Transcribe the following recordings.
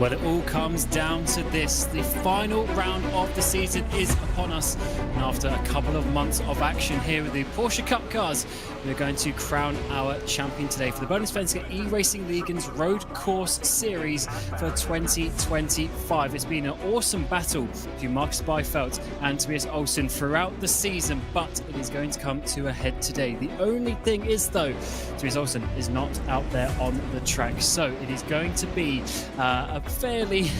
Well, it all comes down to this. The final round of the season is upon us. And after a couple of months of action here with the Porsche Cup cars, we're going to crown our champion today for the Bohlin Svenska Eracingligan's Road Course Series for 2025. It's been an awesome battle between Marcus Byfeldt and Tobias Olsson throughout the season, but it is going to come to a head today. The only thing is, though, Tobias Olsson is not out there on the track, so it is going to be a fairly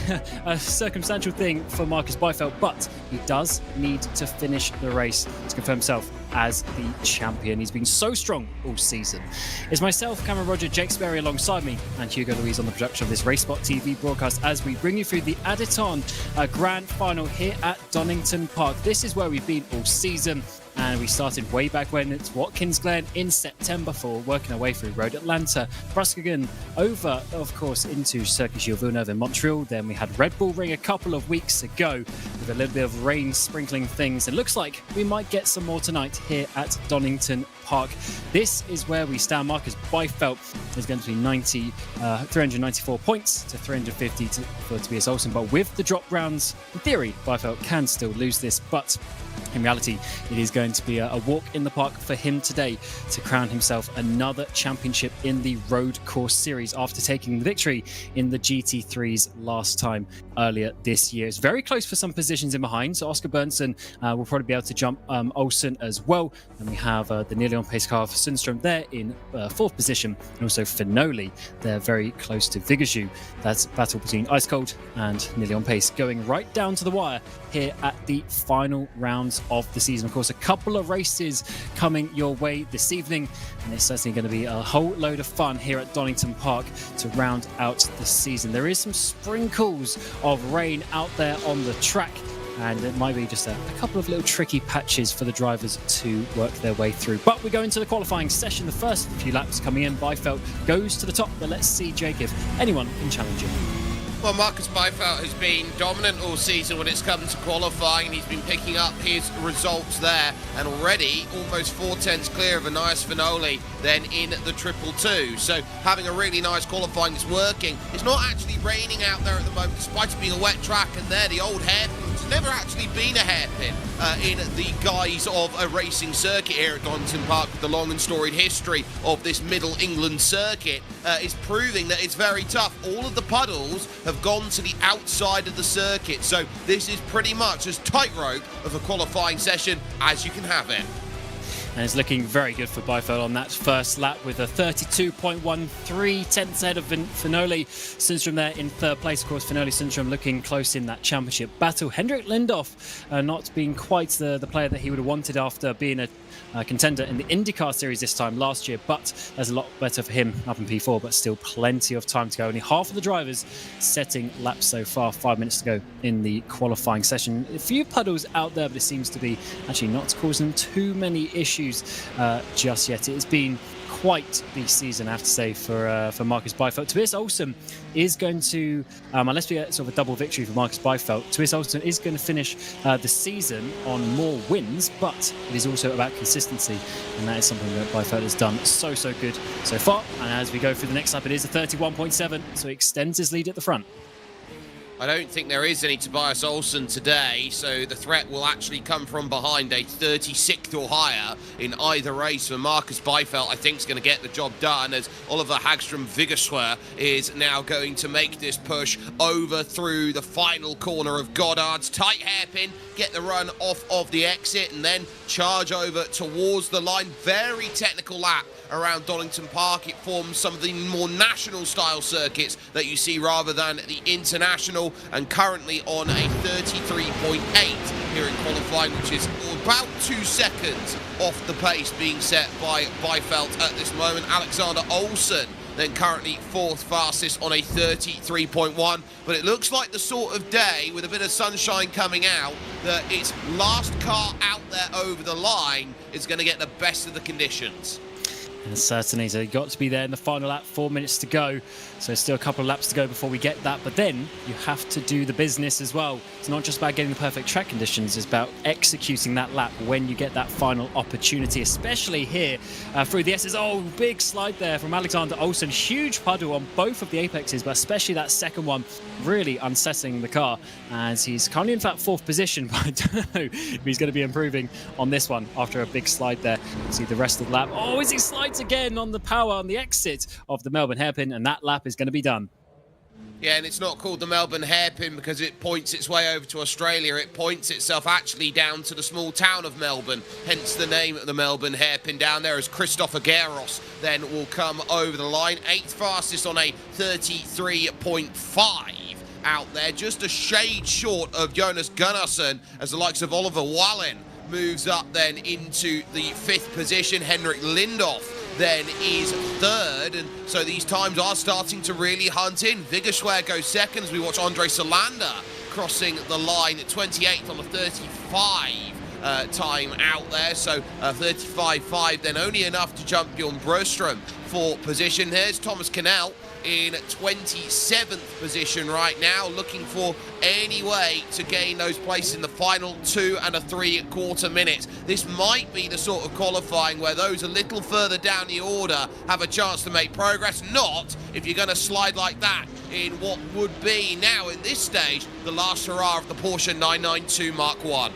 circumstantial thing for Marcus Byfeldt, but he does need to finish the race to confirm himself as the champion. He's been so strong all season. It's myself, Cameron Roger, Jake Sperry alongside me, and Hugo Louise on the production of this RaceSpotTV broadcast as we bring you through the Additon Grand Final here at Donington Park. This is where we've been all season, and we started way back when it's Watkins Glen in September for working our way through Road Atlanta, Eracingligan, over, of course, into Circuit Gilles Villeneuve in Montreal. Then we had Red Bull Ring a couple of weeks ago with a little bit of rain sprinkling things. It looks like we might get some more tonight here at Donington Park. This is where we stand. Marcus Byfeldt is going to be 394 points to 350 for Tobias Olsson. But with the drop rounds, in theory, Byfeldt can still lose this. But in reality, it is going to be a walk in the park for him today to crown himself another championship in the Road Course Series after taking the victory in the GT3s last time earlier this year. It's very close for some positions in behind, so Oscar Berntsson will probably be able to jump Olsson as well. And we have the nearly on pace car for Sundström there in fourth position, and also Finoli. They're very close to Vigazhu. That's a battle between Ice Cold and nearly on pace, going right down to the wire here at the final rounds of the season. Of course, a couple of races coming your way this evening, and it's certainly going to be a whole load of fun here at Donington Park to round out the season. There is some sprinkles of rain out there on the track, and it might be just a couple of little tricky patches for the drivers to work their way through. But we go into the qualifying session. The first few laps coming in, Byfeldt goes to the top, but let's see, Jake, if anyone can challenge him. Well, Marcus Byfeldt has been dominant all season when it's come to qualifying, and he's been picking up his results there, and already almost 4/10 clear of Anias Finoli then in the 222. So having a really nice qualifying is working. It's not actually raining out there at the moment, despite it being a wet track, and there the old hairpin. There's never actually been a hairpin in the guise of a racing circuit here at Donington Park. The long and storied history of this Middle England circuit is proving that it's very tough. All of the puddles have gone to the outside of the circuit, so this is pretty much as tightrope of a qualifying session as you can have it. And it's looking very good for Byfeldt on that first lap with a 32.13 tenths ahead of Finoli. Sundström there in third place. Of course, Finoli Sundström looking close in that championship battle. Hendrik Lindorf not being quite the player that he would have wanted after being a contender in the IndyCar series this time last year, but there's a lot better for him up in P4, but still plenty of time to go. Only half of the drivers setting laps so far, 5 minutes to go in the qualifying session. A few puddles out there, but it seems to be actually not causing too many issues just yet. It's been quite the season, I have to say, for Marcus Byfeldt. Tobias Olsson is going to, unless we get sort of a double victory for Marcus Byfeldt, Tobias Olsson is going to finish the season on more wins, but it is also about consistency, and that is something that Byfeldt has done so good so far. And as we go through the next lap, it is a 31.7, so he extends his lead at the front. I don't think there is any Tobias Olsson today, so the threat will actually come from behind. A 36th or higher in either race for Marcus Byfeldt, I think, is going to get the job done, as Oliver Hagström Vigazhu is now going to make this push over through the final corner of Goddard's. Tight hairpin, get the run off of the exit, and then charge over towards the line. Very technical lap around Donington Park. It forms some of the more national style circuits that you see rather than the international, and currently on a 33.8 here in qualifying, which is about 2 seconds off the pace being set by Byfeldt at this moment. Alexander Olsson then currently fourth fastest on a 33.1, but it looks like the sort of day, with a bit of sunshine coming out, that its last car out there over the line is going to get the best of the conditions. And certainly, so you've got to be there in the final lap, 4 minutes to go. So still a couple of laps to go before we get that. But then you have to do the business as well. It's not just about getting the perfect track conditions, it's about executing that lap when you get that final opportunity, especially here through the S's. Oh, big slide there from Alexander Olsen. Huge puddle on both of the apexes, but especially that second one, really unsettling the car. As he's currently in that 4th position, but I don't know if he's going to be improving on this one after a big slide there. See the rest of the lap. Oh, is he slides again on the power on the exit of the Melbourne hairpin, and that lap is going to be done. Yeah, and it's not called the Melbourne hairpin because it points its way over to Australia. It points itself actually down to the small town of Melbourne, hence the name of the Melbourne hairpin down there, as Christopher Gueros then will come over the line. 8th fastest on a 33.5 out there, just a shade short of Jonas Gunnarsson, as the likes of Oliver Wallin moves up then into the 5th position. Henrik Lindhoff then is 3rd, and so these times are starting to really hunt in. Viggerswär goes 2nd as we watch Andre Solander crossing the line at 28th on a 35 time out there, so 35.5, then only enough to jump Bjorn Broström for position. Here's Thomas Cannell in 27th position right now, looking for any way to gain those places in the final 2 3/4 minutes. This might be the sort of qualifying where those a little further down the order have a chance to make progress. Not if you're going to slide like that in what would be now, in this stage, the last hurrah of the Porsche 992 Mark 1.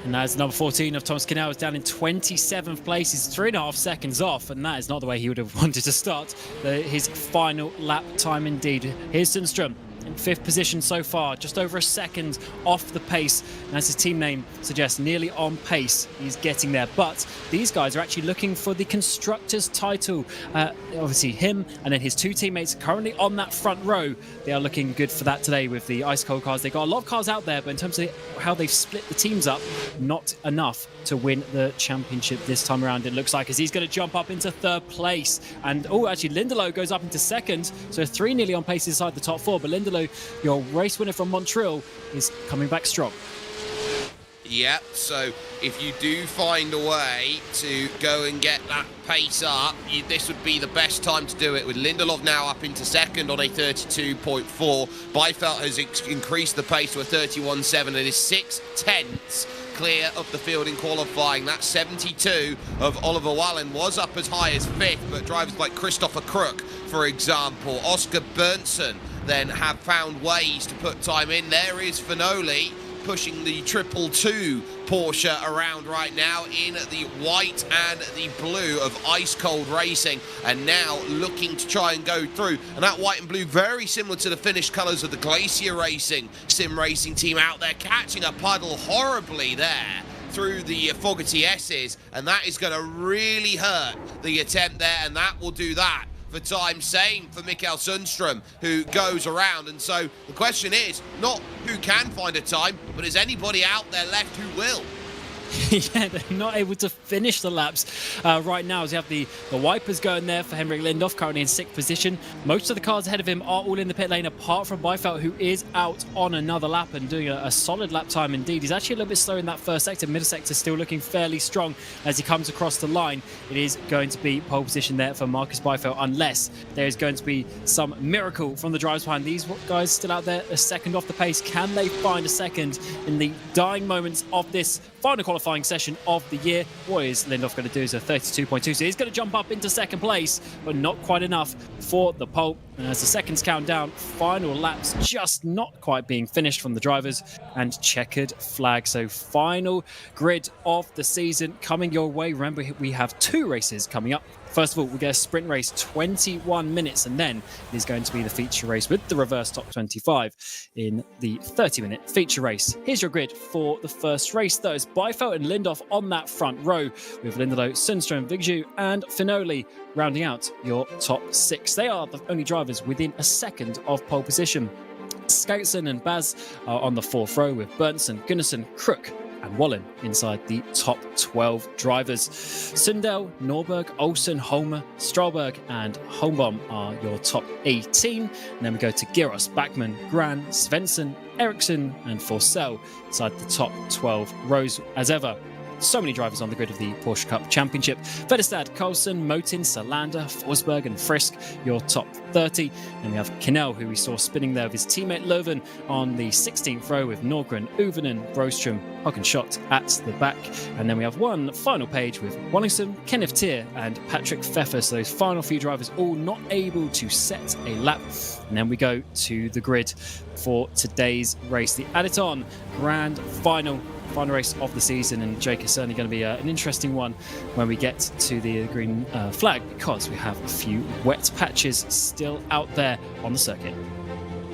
And that's number 14 of Thomas Cannell is down in 27th place. He's 3.5 seconds off, and that is not the way he would have wanted to start his final lap time indeed. Here's Sundström in 5th position so far, just over a second off the pace. And as his team name suggests, nearly on pace. He's getting there. But these guys are actually looking for the Constructors' title. Obviously him and then his 2 teammates currently on that front row. They are looking good for that today with the ice cold cars. They've got a lot of cars out there, but in terms of how they've split the teams up, not enough to win the championship this time around, it looks like, as he's going to jump up into 3rd place. And actually Lindelof goes up into 2nd, so 3 nearly on pace inside the top 4. But Lindelof, your race winner from Montreal, is coming back strong. Yeah, so if you do find a way to go and get that pace up, this would be the best time to do it, with Lindelof now up into 2nd on a 32.4. Beifeld has increased the pace to a 31.7 and is 6/10 clear of the field in qualifying. That 72 of Oliver Wallin was up as high as 5th, but drivers like Christopher Crook, for example, Oscar Berntsen, then have found ways to put time in. There is Finoli pushing the 222 Porsche around right now in the white and the blue of Ice Cold Racing, and now looking to try and go through. And that white and blue, very similar to the finished colours of the Glacier Racing sim racing team out there, catching a puddle horribly there through the Fogarty S's, and that is going to really hurt the attempt there, and that will do that for time. Same for Mikael Sundström, who goes around. And so the question is not who can find a time, but is anybody out there left who will? Yeah, they're not able to finish the laps right now, as you have the wipers going there for Henrik Lindhoff, currently in 6th position. Most of the cars ahead of him are all in the pit lane, apart from Beifeld, who is out on another lap and doing a solid lap time indeed. He's actually a little bit slow in that first sector. Middle sector still looking fairly strong as he comes across the line. It is going to be pole position there for Marcus Beifeld, unless there is going to be some miracle from the drivers behind. These guys still out there a second off the pace. Can they find a second in the dying moments of this final qualifying session of the year? What is Lindhoff going to do? Is a 32.2, so he's going to jump up into 2nd place, but not quite enough for the pole. And as the seconds count down, final laps just not quite being finished from the drivers, and checkered flag. So final grid of the season coming your way. Remember, we have 2 races coming up. First of all, we get a sprint race, 21 minutes, and then it is going to be the feature race with the reverse top 25 in the 30-minute feature race. Here's your grid for the first race, though. It's Beifeld and Lindhoff on that front row, with Lindelof, Sundström, Vigju, and Finoli rounding out your top 6. They are the only drivers within a second of pole position. Skoutsen and Baz are on the 4th row, with Berntsen, Gunnarsson, Crook, and Wallin inside the top 12 drivers. Sundell, Norberg, Olsen, Holmer, Stralberg, and Holmbaum are your top 18. And then we go to Giros, Backman, Gran, Svensson, Ericsson, and Forsell inside the top 12 rows. As ever, so many drivers on the grid of the Porsche Cup Championship. Fedderstad, Coulson, Motin, Salander, Forsberg and Frisk, your top 30. And we have Kinnell, who we saw spinning there with his teammate Löwen on the 16th row with Norgren, Uvenen, Brostrom, Hockenschott at the back. And then we have one final page with Wallington, Kenneth Tier and Patrick Pfeffer. So those final few drivers all not able to set a lap. And then we go to the grid for today's race, the Additon Grand Final race of the season. And Jake, is certainly going to be an interesting one when we get to the green flag, because we have a few wet patches still out there on the circuit.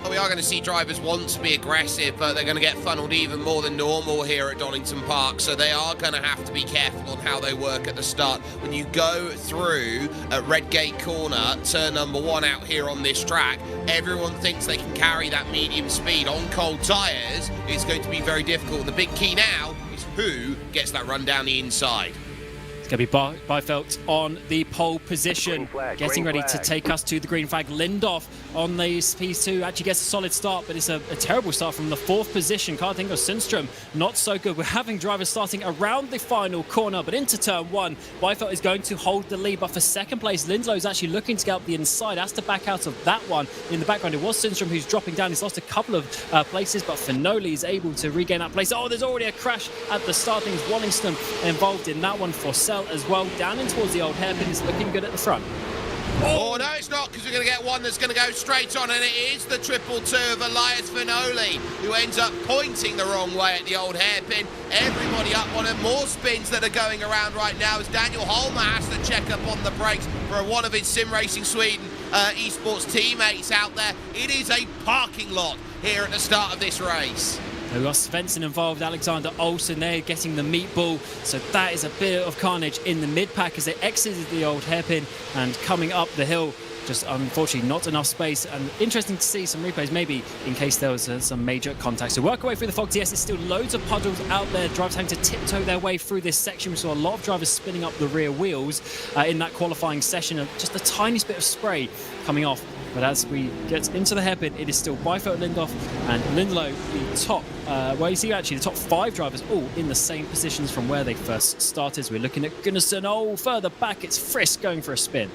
We are going to see drivers want to be aggressive, but they're going to get funneled even more than normal here at Donington Park, so they are going to have to be careful on how they work at the start. When you go through at Redgate Corner, turn number 1 out here on this track, everyone thinks they can carry that medium speed. On cold tyres, it's going to be very difficult. The big key now is who gets that run down the inside. Going to be Byfeld on the pole position, getting ready to take us to the green flag. Lindhoff on the P2 actually gets a solid start, but it's a terrible start from the 4th position. Can't think of Sundström, not so good. We're having drivers starting around the final corner, but into turn 1, Byfeld is going to hold the lead. But for second place, Lindlow is actually looking to get up the inside, has to back out of that one. In the background, it was Sundström who's dropping down. He's lost a couple of places, but Finoli is able to regain that place. Oh, there's already a crash at the start. Things Wallingston involved in that one for Sell as well. Down in towards the old hairpin, is looking good at the front. Oh, no, it's not, because we're going to get one that's going to go straight on, and it is the 222 of Elias Finoli, who ends up pointing the wrong way at the old hairpin. Everybody up on it. More spins that are going around right now as Daniel Holmer has to check up on the brakes for one of his Sim Racing Sweden esports teammates out there. It is a parking lot here at the start of this race. We've got Svensson involved, Alexander Olsen there getting the meatball. So that is a bit of carnage in the mid-pack as they exited the old hairpin and coming up the hill. Just unfortunately not enough space, and interesting to see some replays maybe in case there was some major contact. So work away through the fog. Yes, there's still loads of puddles out there. Drivers having to tiptoe their way through this section. We saw a lot of drivers spinning up the rear wheels in that qualifying session. Just the tiniest bit of spray coming off. But as we get into the hairpin, it is still Byfeld, Lindhoff and Lindlow, the top. Well, you see actually the top 5 drivers all in the same positions from where they first started. So we're looking at Gunnarsson. Oh, further back, it's Frisk going for a spin.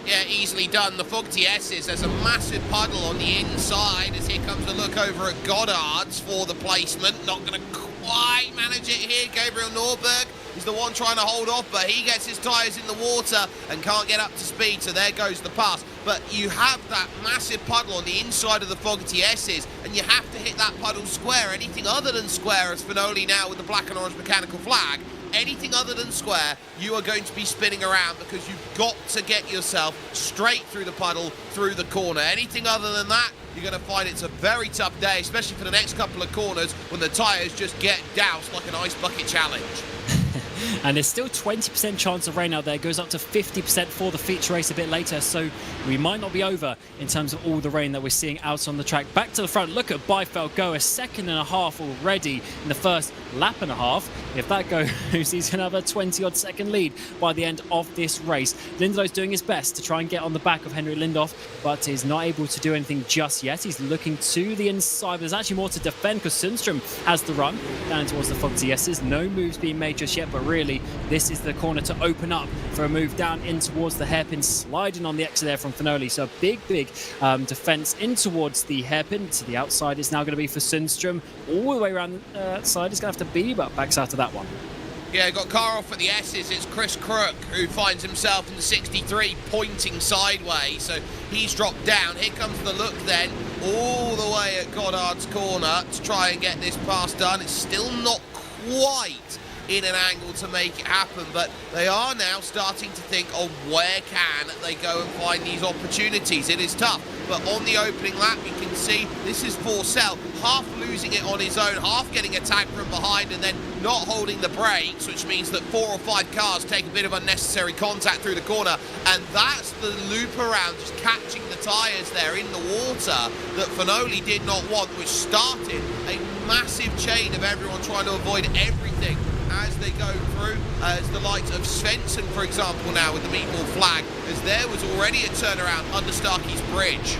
Yeah, easily done. The Fogty S's, there's a massive puddle on the inside as here comes a look over at Goddard's for the placement. Not going to quite manage it here. Gabriel Norberg is the one trying to hold off, but he gets his tyres in the water and can't get up to speed, so there goes the pass. But you have that massive puddle on the inside of the Fogty S's, and you have to hit that puddle square. Anything other than square, as Finoli now with the black and orange mechanical flag, anything other than square, you are going to be spinning around because you've got to get yourself straight through the puddle, through the corner. Anything other than that, you're going to find it's a very tough day, especially for the next couple of corners when the tyres just get doused like an ice bucket challenge. And there's still 20% chance of rain out there. It goes up to 50% for the feature race a bit later, so we might not be over in terms of all the rain that we're seeing out on the track. Back to the front, look at Byfeld go, 1.5 seconds already in the first lap and a half. If that goes, he's going to have a 20-odd second lead by the end of this race. Lindlow's doing his best to try and get on the back of Henry Lindhoff, but is not able to do anything just yet. He's looking to the inside, but there's actually more to defend because Sundström has the run down towards the Fogty S's. No moves being made just yet, but really this is the corner to open up for a move down in towards the hairpin, sliding on the exit there from Finoli. So a big defence in towards the hairpin. To the outside is now going to be for Sundström. All the way around the side is going to have to be, but backs out of that one. Yeah, got car off at the S's. It's Chris Crook who finds himself in the 63 pointing sideways. So he's dropped down. Here comes the look then all the way at Goddard's corner to try and get this pass done. It's still not quite in an angle to make it happen, but they are now starting to think of where can they go and find these opportunities. It is tough, but on the opening lap you can see this is Forsell half losing it on his own, half getting attacked from behind and then not holding the brakes, which means that 4 or 5 cars take a bit of unnecessary contact through the corner, and that's the loop around, just catching the tyres there in the water that Finoli did not want, which started a massive chain of everyone trying to avoid everything as they go through, as the likes of Svensson, for example, now with the meatball flag, as there was already a turnaround under Starkey's bridge.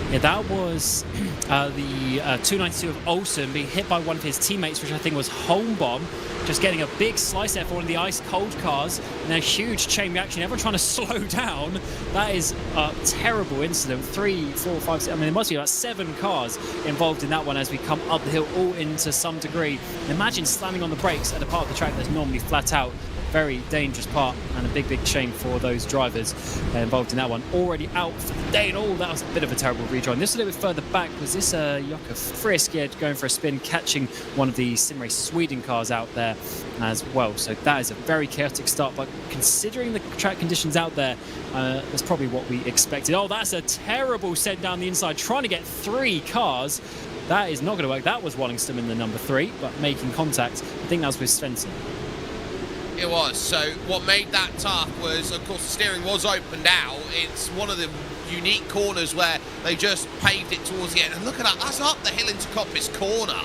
Yeah, that was the 292 of Olsen being hit by one of his teammates, which I think was Holmbom, just getting a big slice there for one of the ice-cold cars, and a huge chain reaction. Everyone trying to slow down. That is a terrible incident. 3, 4, 5, 6, I mean, there must be about 7 cars involved in that one as we come up the hill, all into some degree. And imagine slamming on the brakes at a part of the track that's normally flat out. Very dangerous part, and a big shame for those drivers involved in that one. Already out for the day and all. That was a bit of a terrible rejoin. This a little bit further back. Was this Jocke Frisk? Yeah, going for a spin, catching one of the Simrace Sweden cars out there as well. So that is a very chaotic start, but considering the track conditions out there, that's probably what we expected. Oh, that's a terrible send down the inside, trying to get 3 cars. That is not going to work. That was Wallingston in the number 3, but making contact. I think that was with Svensson. It was. So what made that tough was, of course, the steering was opened out. It's one of the unique corners where they just paved it towards the end. And look at that. That's up the hill into Coppice Corner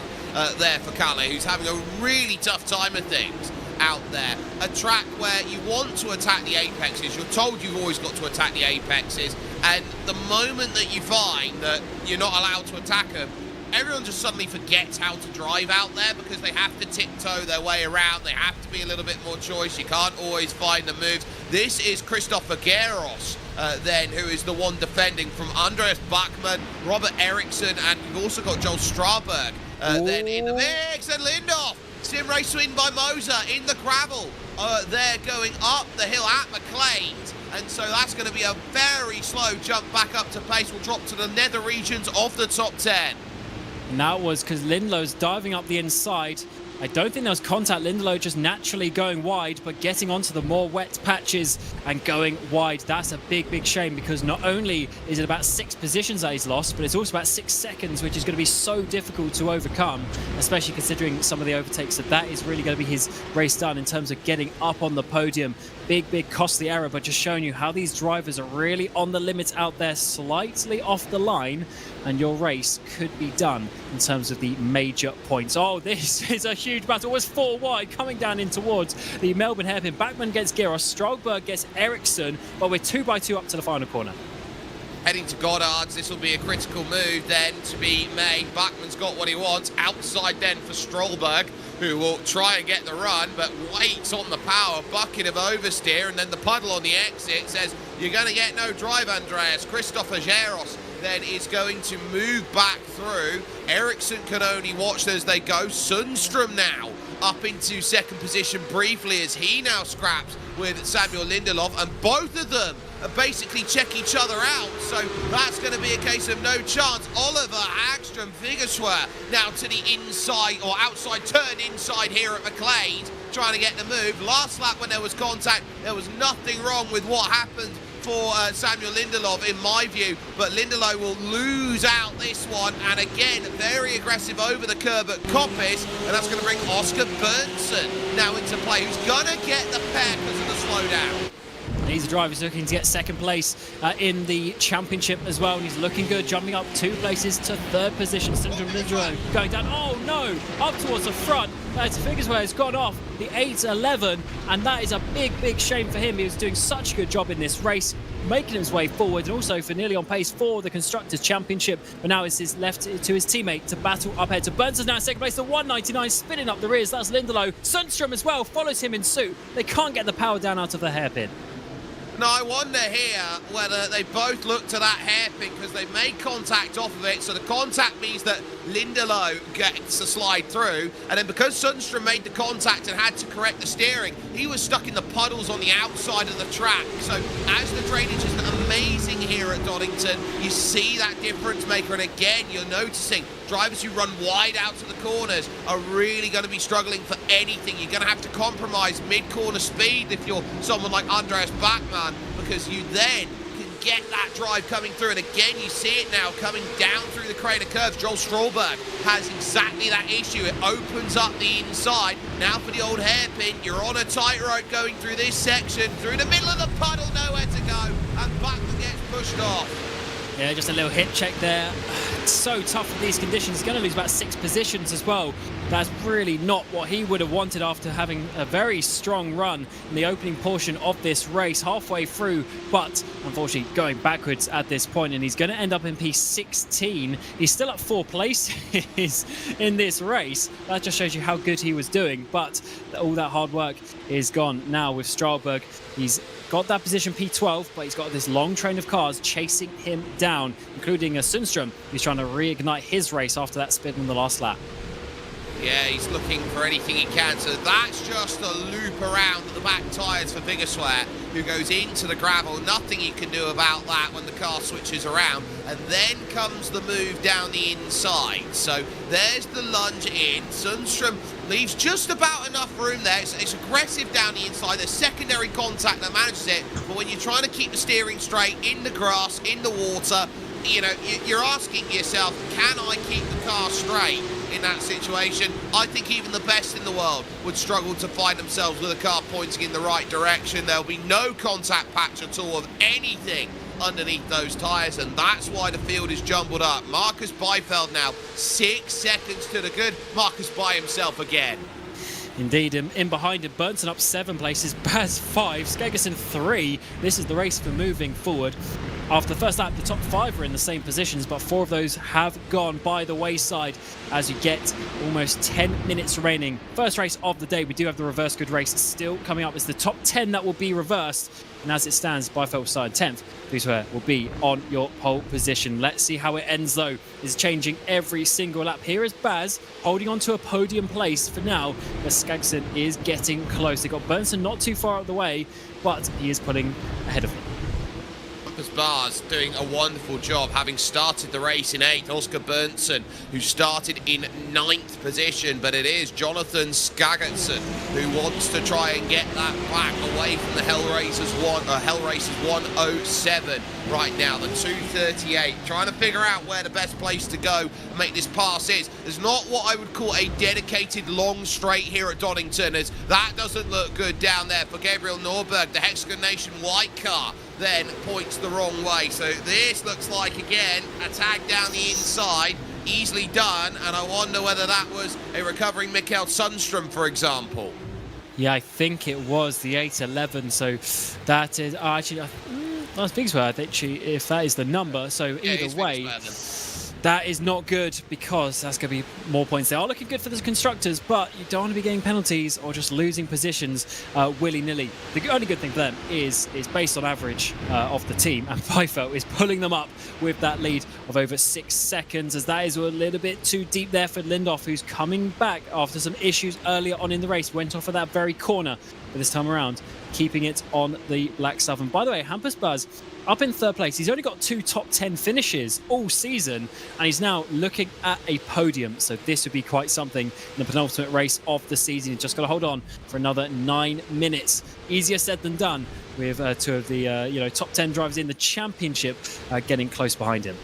there for Kalle, who's having a really tough time of things out there. A track where you want to attack the apexes. You're told you've always got to attack the apexes. And the moment that you find that you're not allowed to attack them, everyone just suddenly forgets how to drive out there because they have to tiptoe their way around. They have to be a little bit more choice. You can't always find the moves. This is Christopher Geros, then, who is the one defending from Andreas Bachmann, Robert Eriksson, and you've also got Joel Straberg then in the mix. And Lindhoff, sim race win by Moser in the gravel. They're going up the hill at McLean's. And so that's going to be a very slow jump back up to pace. We'll drop to the nether regions of the top 10. And that was because Lindlow's diving up the inside. I don't think there was contact. Lindelof just naturally going wide, but getting onto the more wet patches and going wide. That's a big shame, because not only is it about 6 positions that he's lost, but it's also about 6 seconds, which is going to be so difficult to overcome, especially considering some of the overtakes. That is really going to be his race done in terms of getting up on the podium. Big costly error, but just showing you how these drivers are really on the limits out there, slightly off the line, and your race could be done in terms of the major points. Oh, this is a huge battle. It was 4 wide coming down in towards the Melbourne hairpin. Bachmann gets Geros, Strolberg gets Eriksson, but we're 2 by 2 up to the final corner. Heading to Goddard's, this will be a critical move then to be made. Bachmann's got what he wants. Outside then for Strolberg, who will try and get the run, but waits on the power. Bucket of oversteer, and then the puddle on the exit says, you're going to get no drive, Andreas. Christopher Geros then is going to move back through. Eriksson can only watch as they go. Sundström now up into second position briefly as he now scraps with Samuel Lindelof, and both of them basically check each other out, so that's going to be a case of no chance. Oliver, Hagström, Vigerswer now to the inside or outside turn inside here at McLean, trying to get the move. Last lap when there was contact, there was nothing wrong with what happened for Samuel Lindelof in my view, but Lindelof will lose out this one, and again very aggressive over the curb at Coppice, and that's going to bring Oscar Berntsen now into play, who's going to get the pair because of the slowdown. He's a driver who's looking to get second place in the championship as well, and he's looking good, jumping up 2 places to third position. Sundström going down, oh no, up towards the front. That's figures where it's gone off the 8-11, and that is a big shame for him. He was doing such a good job in this race, making his way forward, and also for nearly on pace for the Constructors' Championship. But now it's his left to his teammate to battle up ahead. So Burns is now second place to 199, spinning up the rears. That's Lindelof. Sundström as well follows him in suit. They can't get the power down out of the hairpin. Now, I wonder here whether they both look to that hairpin because they've made contact off of it. So the contact means that Lindelof gets a slide through. And then because Sundström made the contact and had to correct the steering, he was stuck in the puddles on the outside of the track. So as the drainage is amazing here at Donington, you see that difference maker. And again, you're noticing drivers who run wide out to the corners are really going to be struggling for anything. You're going to have to compromise mid-corner speed if you're someone like Andreas Bachmann, because you then can get that drive coming through. And again, you see it now coming down through the crater curves. Joel Strolberg has exactly that issue. It opens up the inside. Now for the old hairpin, you're on a tightrope going through this section, through the middle of the puddle, nowhere to go, and Bachmann gets pushed off. Yeah, just a little hit check there. It's so tough with these conditions. He's going to lose about 6 positions as well. That's really not what he would have wanted after having a very strong run in the opening portion of this race, halfway through, but unfortunately going backwards at this point, and he's going to end up in P16. He's still at 4 places in this race. That just shows you how good he was doing, but all that hard work is gone now with Stralberg. He's got that position P12, but he's got this long train of cars chasing him down, including a Sundström, who's trying to reignite his race after that spin on the last lap. Yeah, he's looking for anything he can. So that's just a loop around the back tyres for Biggerswear, who goes into the gravel. Nothing he can do about that when the car switches around. And then comes the move down the inside. So there's the lunge in. Sundström leaves just about enough room there. It's aggressive down the inside. There's secondary contact that manages it. But when you're trying to keep the steering straight in the grass, in the water, you know, you're asking yourself, can I keep the car straight in that situation? I think even the best in the world would struggle to find themselves with a car pointing in the right direction. There'll be no contact patch at all of anything underneath those tyres, and that's why the field is jumbled up. Marcus Byfeld now 6 seconds to the good. Marcus by himself again. Indeed, in behind him, Bernson up 7 places, Baz 5, Skegerson 3. This is the race for moving forward. After the first lap, the top 5 are in the same positions, but 4 of those have gone by the wayside as you get almost 10 minutes remaining. First race of the day, we do have the reverse grid race still coming up. It's the top 10 that will be reversed. And as it stands, Byfeld started 10th. Biggerswear will be on your pole position. Let's see how it ends, though. It's changing every single lap. Here is Baz holding on to a podium place for now, but Skagson is getting close. They've got Bernson not too far out of the way, but he is pulling ahead of him. Bars doing a wonderful job, having started the race in 8th. Oscar Bernson, who started in 9th position, but it is Jonathan Skagson who wants to try and get that back away from the Hellraisers 107 right now. The 238, trying to figure out where the best place to go and make this pass is. There's not what I would call a dedicated long straight here at Donington, as that doesn't look good down there for Gabriel Norberg. The Hexagon Nation white car then points the wrong way. So this looks like, again, a tag down the inside, easily done, and I wonder whether that was a recovering Mikael Sundström, for example. Yeah, I think it was the 811, so that is actually, I was Biggerswear, if that is the number, so yeah, either way, that is not good, because that's going to be more points. They are looking good for the constructors, but you don't want to be getting penalties or just losing positions willy-nilly. The only good thing for them is based on average of the team, and Byfeld is pulling them up with that lead of over 6 seconds, as that is a little bit too deep there for Lindhoff, who's coming back after some issues earlier on in the race. Went off at that very corner, but this time around, keeping it on the black stuff. And by the way, Hampus Buzz up in 3rd place. He's only got 2 top 10 finishes all season, and he's now looking at a podium. So this would be quite something in the penultimate race of the season. He's just got to hold on for another 9 minutes. Easier said than done, with 2 of the top 10 drivers in the championship getting close behind him.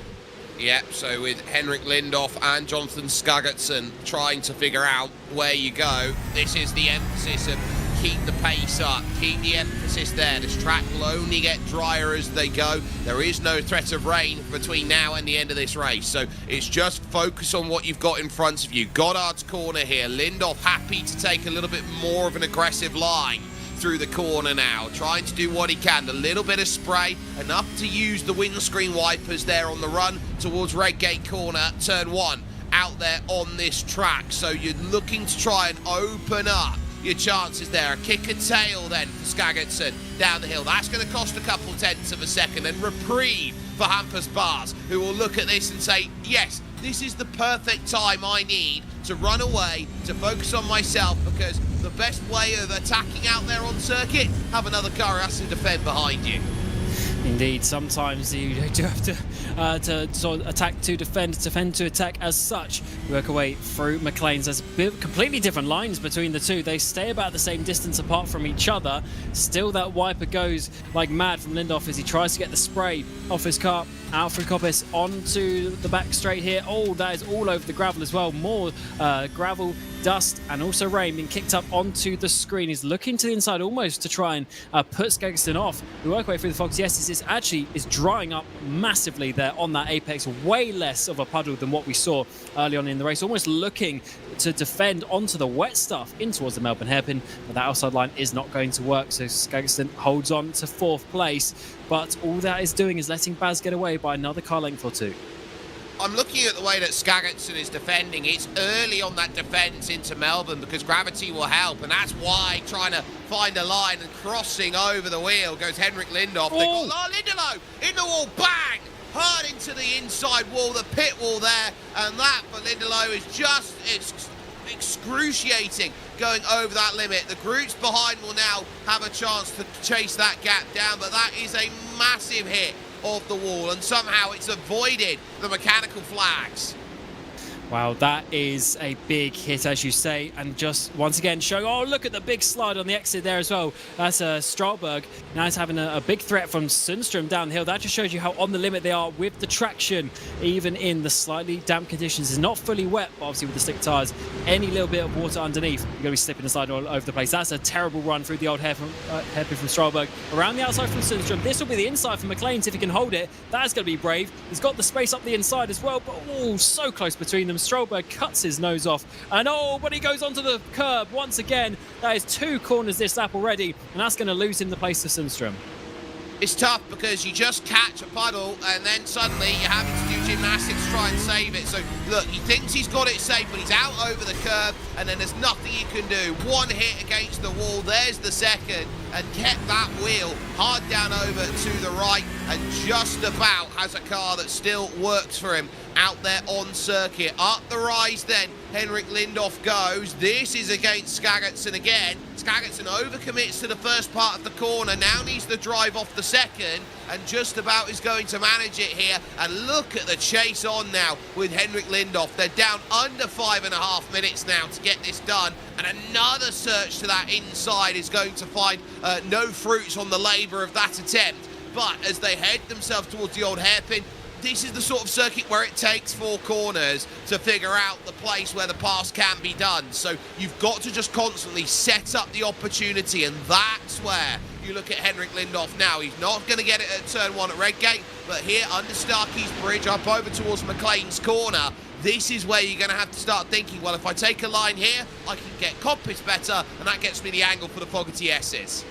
Yep, so with Henrik Lindhoff and Jonathan Skagson trying to figure out where you go, this is the emphasis of keep the pace up, keep the emphasis there. This track will only get drier as they go. There is no threat of rain between now and the end of this race, so it's just focus on what you've got in front of you. Goddard's corner here. Lindhoff happy to take a little bit more of an aggressive line through the corner now, trying to do what he can. A little bit of spray, enough to use the windscreen wipers there on the run towards Redgate corner, turn 1 out there on this track. So you're looking to try and open up your chances there. A kick and tail then for Skagson down the hill. That's going to cost a couple tenths of a second, and reprieve for Hampus Bars, who will look at this and say, yes, this is the perfect time I need to run away, to focus on myself, because the best way of attacking out there on circuit, have another car who has to defend behind you. Indeed, sometimes you do have to sort of attack to defend to attack as such. Work away through McLean's. There's completely different lines between the two. They stay about the same distance apart from each other. Still, that wiper goes like mad from Lindhoff as he tries to get the spray off his car. Out through Coppice onto the back straight here. Oh, that is all over the gravel as well. More gravel dust and also rain being kicked up onto the screen. He's looking to the inside almost to try and put Skagesson off. We work our way through the fog. Yes, this actually is drying up massively there on that apex. Way less of a puddle than what we saw early on in the race. Almost looking to defend onto the wet stuff in towards the Melbourne hairpin. But that outside line is not going to work. So Skagesson holds on to 4th place. But all that is doing is letting Baz get away by another car length or 2. I'm looking at the way that Skagesson is defending. It's early on that defence into Melbourne because gravity will help, and that's why trying to find a line and crossing over the wheel goes Henrik Lindhoff. Lindelof in the wall, bang! Hard into the inside wall, the pit wall there, and that for Lindelof is just excruciating going over that limit. The groups behind will now have a chance to chase that gap down, but that is a massive hit of the wall, and somehow it's avoided the mechanical flags. Wow, that is a big hit, as you say, and just once again showing, oh, look at the big slide on the exit there as well. That's Stralberg. Now he's having a big threat from Sundström down the hill. That just shows you how on the limit they are with the traction, even in the slightly damp conditions. It's not fully wet, but obviously with the slick tyres, any little bit of water underneath, you're going to be slipping and sliding all over the place. That's a terrible run through the old hairpin from Stralberg. Around the outside from Sundström. This will be the inside for McLean if he can hold it. That is going to be brave. He's got the space up the inside as well, but oh, so close between them. Stralberg cuts his nose off, and oh, but he goes onto the curb once again. That is 2 corners this lap already, and that's going to lose him the place to Sundström. It's tough because you just catch a puddle and then suddenly you're having to do gymnastics to try and save it. So look, he thinks he's got it safe, but he's out over the curb and then there's nothing he can do. One hit against the wall, there's the second, and kept that wheel hard down over to the right, and just about has a car that still works for him out there on circuit. Up the rise then, Henrik Lindhoff goes. This is against Skagesson again. Skagesson overcommits to the first part of the corner, now needs to drive off the second, and just about is going to manage it here. And look at the chase on now with Henrik Lindhoff. They're down under 5.5 minutes now to get this done, and another search to that inside is going to find no fruits on the labour of that attempt. But as they head themselves towards the old hairpin, this is the sort of circuit where it takes 4 corners to figure out the place where the pass can be done. So you've got to just constantly set up the opportunity, and that's where you look at Henrik Lindhoff now. He's not going to get it at turn 1 at Redgate, but here under Starkey's bridge up over towards McLean's corner, this is where you're going to have to start thinking, well, if I take a line here, I can get Coppis better, and that gets me the angle for the Fogarty S's.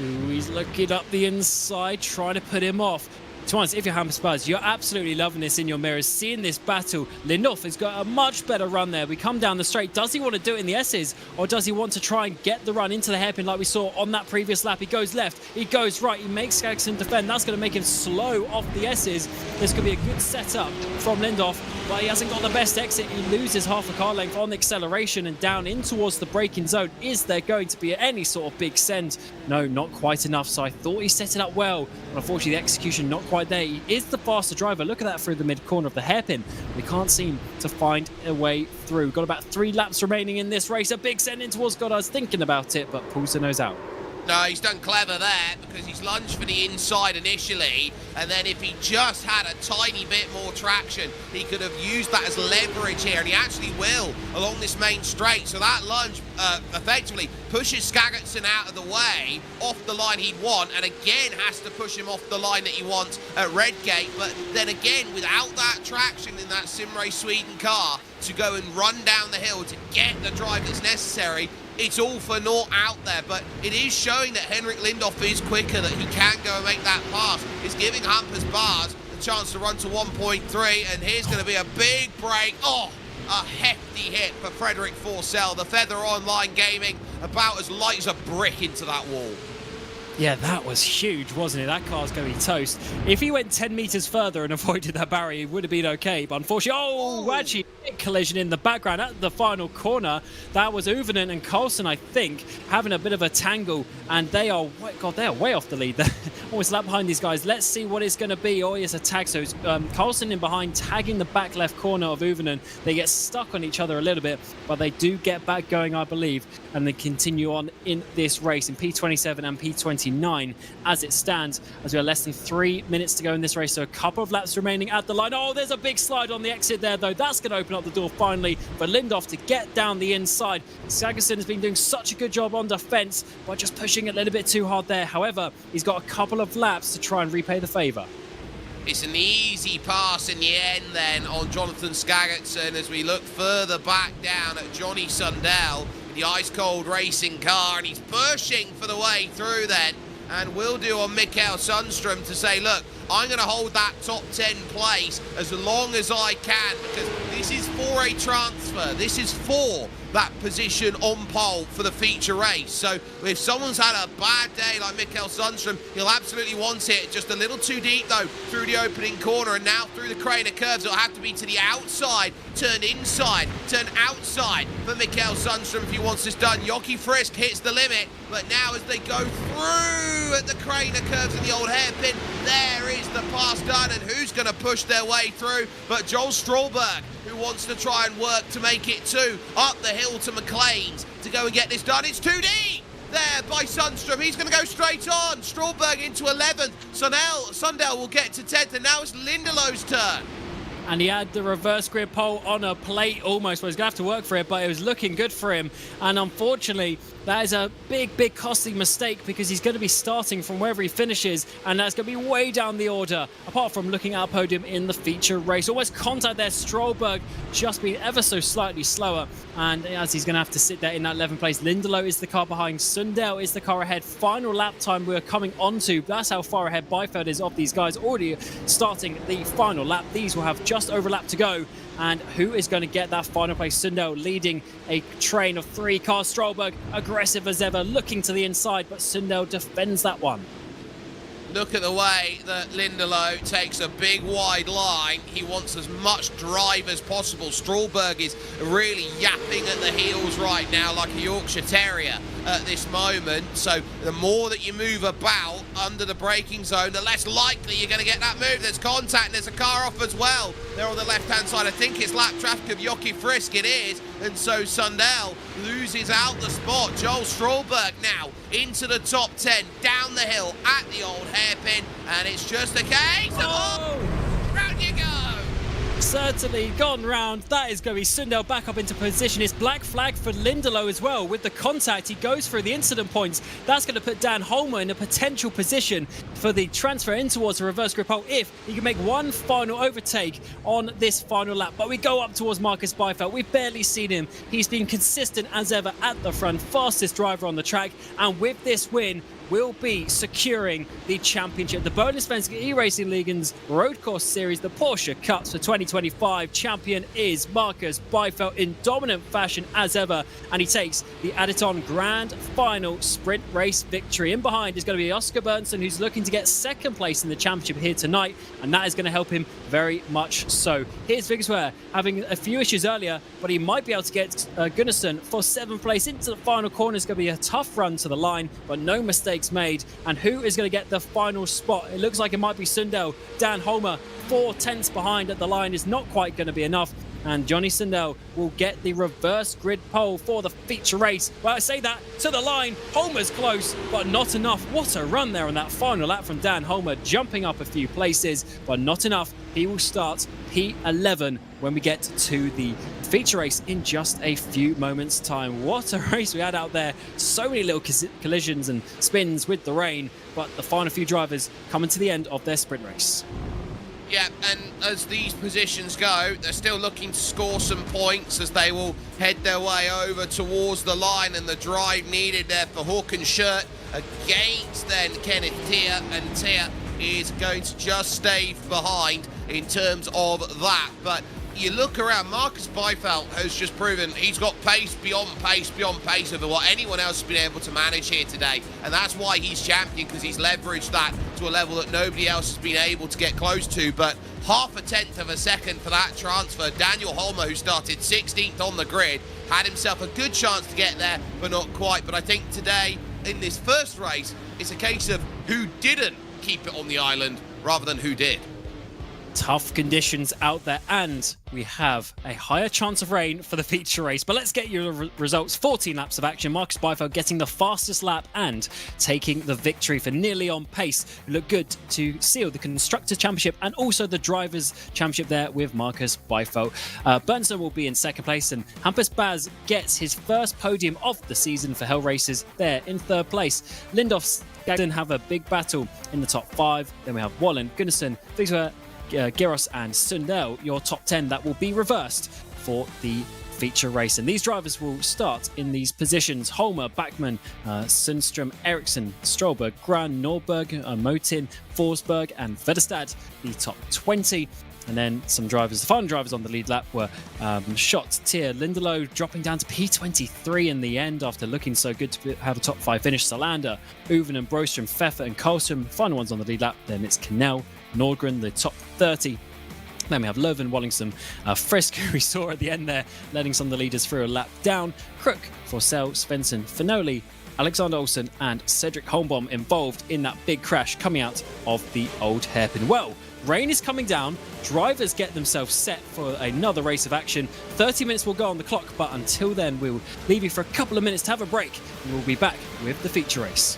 Ooh, he's looking up the inside, trying to put him off. To be honest, if you're Hammer Spurs, you're absolutely loving this in your mirrors, seeing this battle. Lindhoff has got a much better run there. We come down the straight. Does he want to do it in the S's, or does he want to try and get the run into the hairpin like we saw on that previous lap? He goes left, he goes right, he makes Skagesson defend. That's going to make him slow off the S's. This could be a good setup from Lindhoff, but he hasn't got the best exit. He loses half a car length on the acceleration and down in towards the braking zone. Is there going to be any sort of big send? No, not quite enough. So I thought he set it up well, but unfortunately the execution not quite there. He is the faster driver. Look at that through the mid corner of the hairpin. We can't seem to find a way through. Got about 3 laps remaining in this race. A big send in towards Goddard's, thinking about it, but pulls the nose out. No, he's done clever there because he's lunged for the inside initially, and then if he just had a tiny bit more traction, he could have used that as leverage here, and he actually will along this main straight. So that lunge effectively pushes Skagesson out of the way, off the line he'd want, and again has to push him off the line that he wants at Redgate. But then again, without that traction in that Simray Sweden car to go and run down the hill to get the drive that's necessary, it's all for naught out there. But it is showing that Henrik Lindhoff is quicker, that he can go and make that pass. It's giving Hampus Bars the chance to run to 1.3, and here's going to be a big break. Oh, a hefty hit for Frederick Forsell. The Feather Online Gaming about as light as a brick into that wall. Yeah, that was huge, wasn't it? That car's going to be toast. If he went 10 metres further and avoided that barrier, it would have been okay. But unfortunately, actually, big collision in the background at the final corner. That was Uvenen and Carlson, I think, having a bit of a tangle. And they are, God, they are way off the lead. They're almost a lap behind these guys. Let's see what it's going to be. Oh, it's a tag. So Carlson in behind, tagging the back left corner of Uvenen. They get stuck on each other a little bit, but they do get back going, I believe. And they continue on in this race in P27 and P21. 1:29 as it stands, as we are less than 3 minutes to go in this race. So a couple of laps remaining at the line. Oh, there's a big slide on the exit there, though. That's going to open up the door finally for Lindhoff to get down the inside. Sagerson has been doing such a good job on defense by just pushing it a little bit too hard there. However, he's got a couple of laps to try and repay the favor. It's an easy pass in the end then on Jonathan Skaggerson as we look further back down at Johnny Sundell in the ice-cold racing car, and he's pushing for the way through then, and will do on Mikael Sundström to say, look, I'm going to hold that top 10 place as long as I can, because this is for a transfer. This is for that position on pole for the feature race. So if someone's had a bad day like Mikael Sundström, he'll absolutely want it. Just a little too deep though through the opening corner, and now through the crane of curves it'll have to be to the outside, turn inside, turn outside for Mikael Sundström if he wants this done. Jockey Frisk hits the limit, but now as they go through at the crane of curves in the old hairpin, there is the pass done, and who's going to push their way through but Joel Strålberg, who wants to try and work to make it two up the hill to McLean's to go and get this done. It's 2D there by Sundström. He's going to go straight on. Strålberg into 11th. Sundell will get to 10th, and now it's Lindelow's turn. And he had the reverse grid pole on a plate almost, but he's going to have to work for it, but it was looking good for him. And unfortunately, that is a big costly mistake, because he's going to be starting from wherever he finishes, and that's going to be way down the order, apart from looking at a podium in the feature race. Almost contact there. Strålberg just being ever so slightly slower, and as he's going to have to sit there in that 11th place. Lindelof is the car behind. Sundell is the car ahead. Final lap time we're coming on to. That's how far ahead Byfeld is of these guys already starting the final lap. These will have just over a lap to go. And who is going to get that final place? Sundell leading a train of 3 cars. Strålberg aggressive as ever, looking to the inside, but Sundell defends that one. Look at the way that Lindelof takes a big wide line. He wants as much drive as possible. Strålberg is really yapping at the heels right now like a Yorkshire Terrier at this moment. So the more that you move about under the braking zone, the less likely you're going to get that move. There's contact and there's a car off as well. They're on the left-hand side. I think it's lap traffic of Jockey Frisk. It is. And so Sundell loses out the spot. Joel Strålberg now into the top 10, down the hill at the old hairpin, and it's just a case of round you go. Certainly gone round. That is going to be Sundell back up into position. It's black flag for Lindelof as well. With the contact, he goes through the incident points. That's going to put Dan Holmer in a potential position for the transfer in towards the reverse grip pole if he can make one final overtake on this final lap. But we go up towards Marcus Byfeld. We've barely seen him. He's been consistent as ever at the front, fastest driver on the track, and with this win will be securing the championship. The Bohlin Svenska Eracingligan's road course series, the Porsche Cups for 2025. Champion is Marcus Byfeld in dominant fashion as ever, and he takes the Additon Grand Final sprint race victory. In behind is going to be Oscar Berntsson, who's looking to get second place in the championship here tonight, and that is going to help him very much so. Here's Vigswear having a few issues earlier, but he might be able to get Gunnarsson for 7th place into the final corner. It's going to be a tough run to the line, but no mistakes made. And who is going to get the final spot? It looks like it might be Sundell. Dan Holmer 4 tenths behind at the line is not quite going to be enough, and Johnny Sundell will get the reverse grid pole for the feature race. Well, I say that to the line. Holmer's close, but not enough. What a run there on that final lap from Dan Holmer, jumping up a few places, but not enough. He will start P11 when we get to the feature race in just a few moments' time. What a race we had out there. So many little collisions and spins with the rain, but the final few drivers coming to the end of their sprint race. Yeah, and as these positions go, they're still looking to score some points as they will head their way over towards the line, and the drive needed there for Håkan Schurt against then Kenneth Tier, and Tier is going to just stay behind in terms of that. But you look around, Marcus Byfeld has just proven he's got pace beyond pace over what anyone else has been able to manage here today. And that's why he's champion, because he's leveraged that to a level that nobody else has been able to get close to. But 0.5 of a second for that transfer. Daniel Holmer, who started 16th on the grid, had himself a good chance to get there, but not quite. But I think today, in this first race, it's a case of who didn't keep it on the island rather than who did. Tough conditions out there, and we have a higher chance of rain for the feature race. But let's get your results. 14 laps of action. Marcus Byfeld getting the fastest lap and taking the victory for nearly on pace. It looked good to seal the Constructors' Championship and also the Drivers' Championship there with Marcus Byfeld. Bernstein will be in second place, and Hampus Baz gets his first podium of the season for Hell Races there in third place. Lindhoff Gagden have a big battle in the top 5. Then we have Wallen, Gunnarsson, Victor, Giros and Sundell, your top 10 that will be reversed for the feature race. And these drivers will start in these positions: Holmer, Backman, Sundström, Eriksson, Strollberg, Gran, Norberg, Motin, Forsberg and Vedestad, the top 20. And then some drivers, the final drivers on the lead lap were Schott, Tier, Lindelof dropping down to P23 in the end after looking so good to have a top 5 finish. Salander, Uven and Broström, Pfeffer and Karlström, final ones on the lead lap. Then it's Canel, Nordgren, the top 30. Then we have Löwen, Wallingsson, Frisk, who we saw at the end there, letting some of the leaders through a lap down. Crook, Forsell, Svensson, Finoli, Alexander Olsen and Cedric Holmbaum involved in that big crash coming out of the old hairpin. Well, rain is coming down. Drivers get themselves set for another race of action. 30 minutes will go on the clock, but until then, we'll leave you for a couple of minutes to have a break, and we'll be back with the feature race.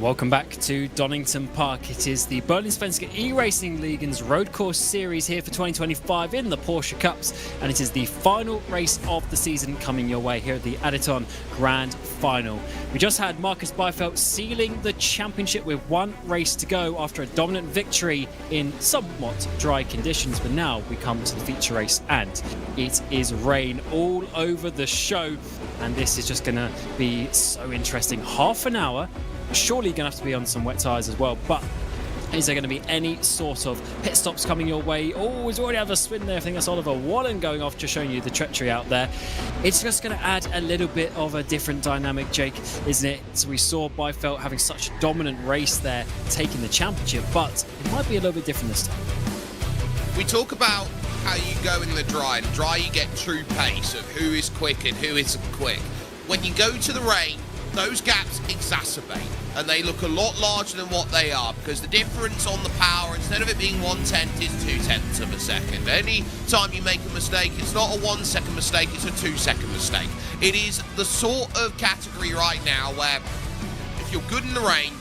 Welcome back to Donington Park. It is the Bohlin Svenska Eracingligan's road course series here for 2025 in the Porsche Cups, and it is the final race of the season coming your way here at the Additon Grand Final. We just had Marcus Byfeld sealing the championship with one race to go after a dominant victory in somewhat dry conditions, but now we come to the feature race and it is rain all over the show, and this is just going to be so interesting. Half an hour. Surely you're going to have to be on some wet tyres as well, but is there going to be any sort of pit stops coming your way? Oh, he's already had a spin there. I think that's Oliver Wallen going off, just showing you the treachery out there. It's just going to add a little bit of a different dynamic, Jake, isn't it? So we saw Byfeld having such a dominant race there, taking the championship, but it might be a little bit different this time. We talk about how you go in the dry. In dry, you get true pace of who is quick and who isn't quick. When you go to the rain, those gaps exacerbate and they look a lot larger than what they are, because the difference on the power, instead of it being 1/10, is 2/10 of a second. Any time you make a mistake, it's not a 1 second mistake, it's a 2 second mistake. It is the sort of category right now where if you're good in the rain,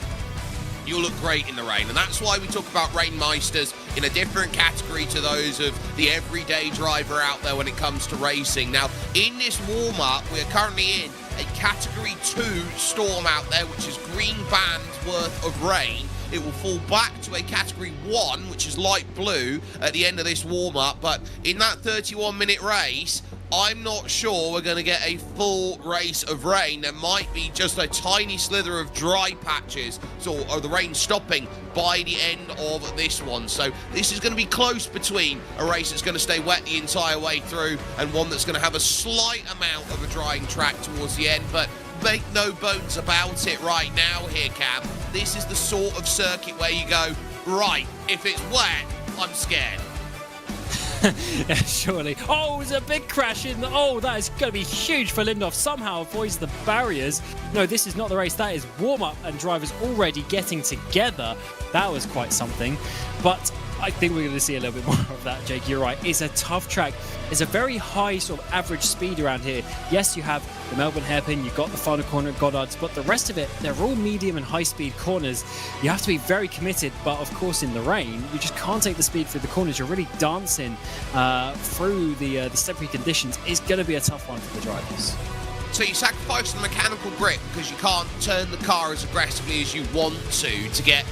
you'll look great in the rain, and that's why we talk about Rainmeisters in a different category to those of the everyday driver out there when it comes to racing. Now, in this warm-up, we're currently in a Category 2 storm out there, which is green bands worth of rain. It will fall back to a Category 1, which is light blue, at the end of this warm-up, but in that 31-minute race, I'm not sure we're going to get a full race of rain. There might be just a tiny slither of dry patches, or the rain stopping by the end of this one. So this is going to be close between a race that's going to stay wet the entire way through and one that's going to have a slight amount of a drying track towards the end. But make no bones about it right now here, Cam. This is the sort of circuit where you go, right, if it's wet, I'm scared. Yeah, surely. Oh, there's a big crash in the... Oh, that is going to be huge for Lindhoff. Somehow avoids the barriers. No, this is not the race. That is warm-up and drivers already getting together. That was quite something. But I think we're going to see a little bit more of that, Jake. You're right. It's a tough track. It's a very high sort of average speed around here. Yes, you have the Melbourne hairpin, you've got the final corner at Goddard's, but the rest of it, they're all medium and high speed corners. You have to be very committed, but of course in the rain, you just can't take the speed through the corners. You're really dancing through the slippery conditions. It's going to be a tough one for the drivers. So you sacrifice the mechanical grip because you can't turn the car as aggressively as you want to get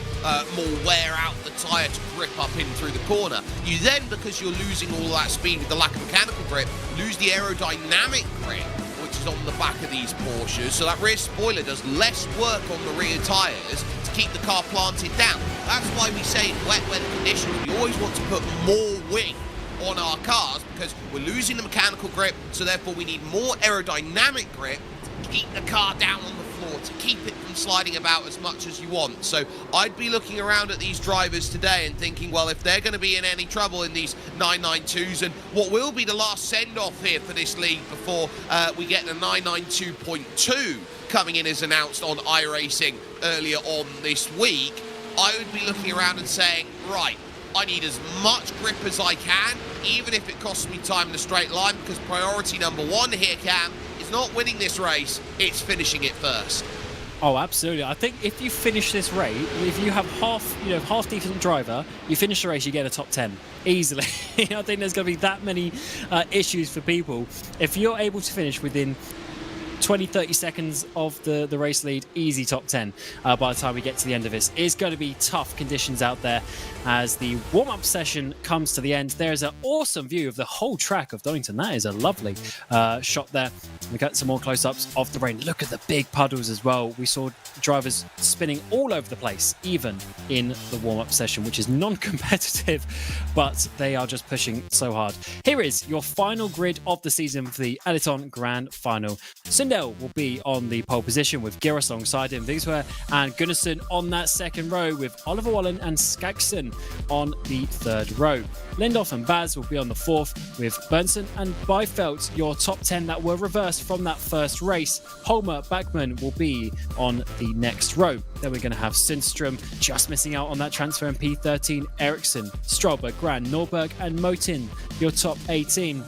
more wear out the tyre to grip up in through the corner. You then, because you're losing all that speed with the lack of mechanical grip, lose the aerodynamic grip, which is on the back of these Porsches. So that rear spoiler does less work on the rear tyres to keep the car planted down. That's why we say in wet weather conditions, we always want to put more wing on our cars because we're losing the mechanical grip, so therefore we need more aerodynamic grip to keep the car down on the floor, to keep it from sliding about as much as you want. So I'd be looking around at these drivers today and thinking, well, if they're going to be in any trouble in these 992s and what will be the last send-off here for this league before we get the 992.2 coming in as announced on iRacing earlier on this week, I would be looking around and saying, right, I need as much grip as I can, even if it costs me time in a straight line, because priority number one here, Cam, is not winning this race, it's finishing it first. Oh, absolutely. I think if you finish this race, if you have half decent driver, you finish the race, you get a top 10 easily. I think there's going to be that many issues for people. If you're able to finish within 20-30 seconds of the race lead, easy top 10 by the time we get to the end of this. It's going to be tough conditions out there as the warm-up session comes to the end. There's an awesome view of the whole track of Donington. That is a lovely shot there. We got some more close-ups of the rain. Look at the big puddles as well. We saw drivers spinning all over the place, even in the warm-up session, which is non-competitive, but they are just pushing so hard. Here is your final grid of the season for the Additon Grand Final. Sundell will be on the pole position with Giros alongside him, Vigsware and Gunnarsson on that second row with Oliver Wallen and Skagson on the third row. Lindhoff and Baz will be on the fourth with Bernsen and Byfelt, your top 10 that were reversed from that first race. Holmer, Backman will be on the next row. Then we're going to have Sundstrom just missing out on that transfer in P13, Ericsson, Strolberg, Gran, Norberg and Motin, your top 18.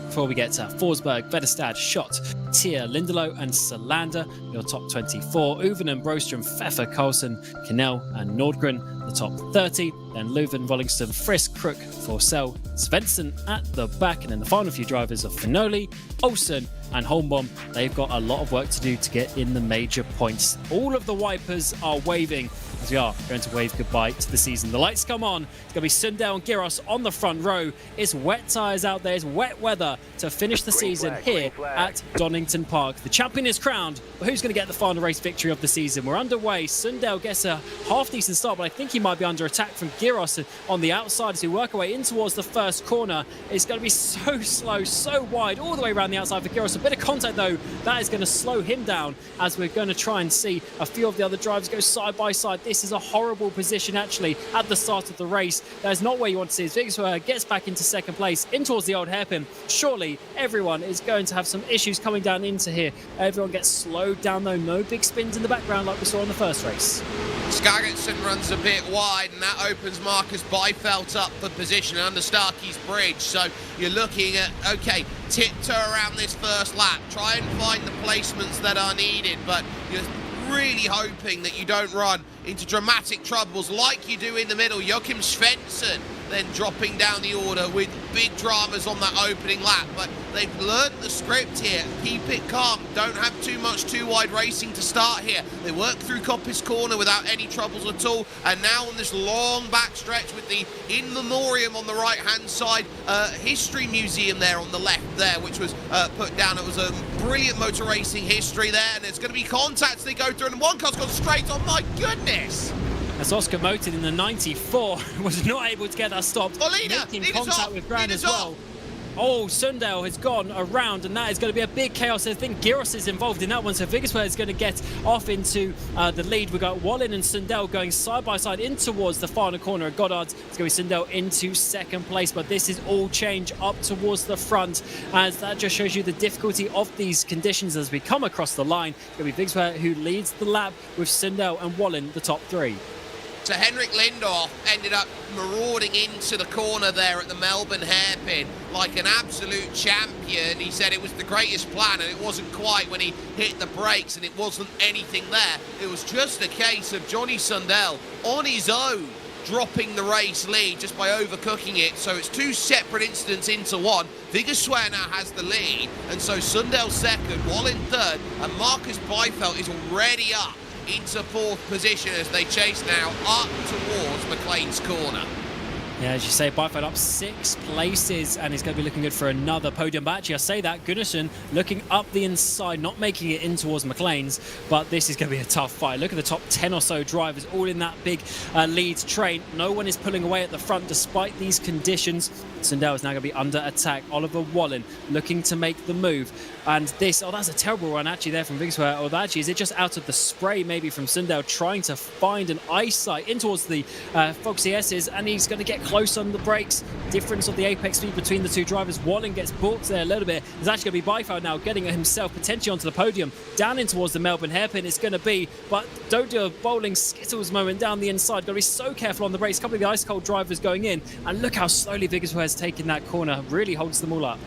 Before we get to Forsberg, Vedestad, Schott, Tier, Lindelof and Salander, your top 24. Uven, Brostrom, Pfeffer, Carlson, Kinnell and Nordgren, the top 30. Then Leuven, Vollingston, Frisk, Crook, Forsell, Svensson at the back. And then the final few drivers of Finoli, Olsen and Holmbom. They've got a lot of work to do to get in the major points. All of the wipers are waving as we are going to wave goodbye to the season. The lights come on. It's going to be Sundell and Giros on the front row. It's wet tyres out there. It's wet weather to finish the season here at Donington Park. The champion is crowned, but who's going to get the final race victory of the season? We're underway. Sundell gets a half-decent start, but I think he might be under attack from Giros on the outside as we work our way in towards the first corner. It's going to be so slow, so wide, all the way around the outside for Giros. A bit of contact, though, that is going to slow him down as we're going to try and see a few of the other drivers go side by side. This is a horrible position, actually, at the start of the race. That is not where you want to see. As Vigsware gets back into second place, in towards the old hairpin. Surely everyone is going to have some issues coming down into here. Everyone gets slowed down, though. No big spins in the background like we saw in the first race. Skagson runs a bit wide, and that opens Marcus Byfelt up for position under Starkey's bridge. So you're looking at, okay, tiptoe around this first lap. Try and find the placements that are needed, but you're really hoping that you don't run into dramatic troubles like you do in the middle. Joachim Svensson then dropping down the order with big dramas on that opening lap, but they've learned the script here. Keep it calm, don't have too much too wide racing to start here. They work through Coppice Corner without any troubles at all, and now on this long back stretch with the in memoriam on the right hand side, history museum there on the left there, which was put down. It was a brilliant motor racing history there, and there's going to be contacts they go through, and one car's gone straight on. My goodness! As Oscar Moten in the 94 was not able to get that stopped, Bohlin, making contact with Grant as well. Oh, Sundell has gone around, and that is going to be a big chaos. I think Giros is involved in that one, so Viggersware is going to get off into the lead. We've got Bohlin and Sundell going side by side in towards the final corner. Goddard is going to be Sundell into second place, but this is all change up towards the front, as that just shows you the difficulty of these conditions as we come across the line. It's going to be Viggersware who leads the lap with Sundell and Bohlin the top three. So Henrik Lindorff ended up marauding into the corner there at the Melbourne hairpin like an absolute champion. He said it was the greatest plan, and it wasn't quite when he hit the brakes, and it wasn't anything there. It was just a case of Johnny Sundell on his own dropping the race lead just by overcooking it. So it's two separate incidents into one. Viggersware now has the lead, and so Sundell second, Bohlin third, and Marcus Beifeld is already up into fourth position as they chase now up towards McLean's corner. Yeah, as you say, Beifeld up 6 places, and he's going to be looking good for another podium. But actually, I say that, Gunnarsson looking up the inside, not making it in towards McLean's, but this is going to be a tough fight. Look at the top 10 or so drivers, all in that big lead train. No one is pulling away at the front despite these conditions. Sundell is now going to be under attack. Oliver Bohlin looking to make the move. And this, oh, that's a terrible run actually there from Viggersware. Or actually, is it just out of the spray maybe from Sundell trying to find an eyesight in towards the Foxy S's, and he's going to get close on the brakes. Difference of the apex speed between the two drivers. Bohlin gets balked there a little bit. There's actually going to be Beifeld now getting himself potentially onto the podium. Down in towards the Melbourne hairpin it's going to be, but don't do a bowling Skittles moment down the inside. Got to be so careful on the brakes. A couple of the ice cold drivers going in, and look how slowly Viggersware has taken that corner. Really holds them all up.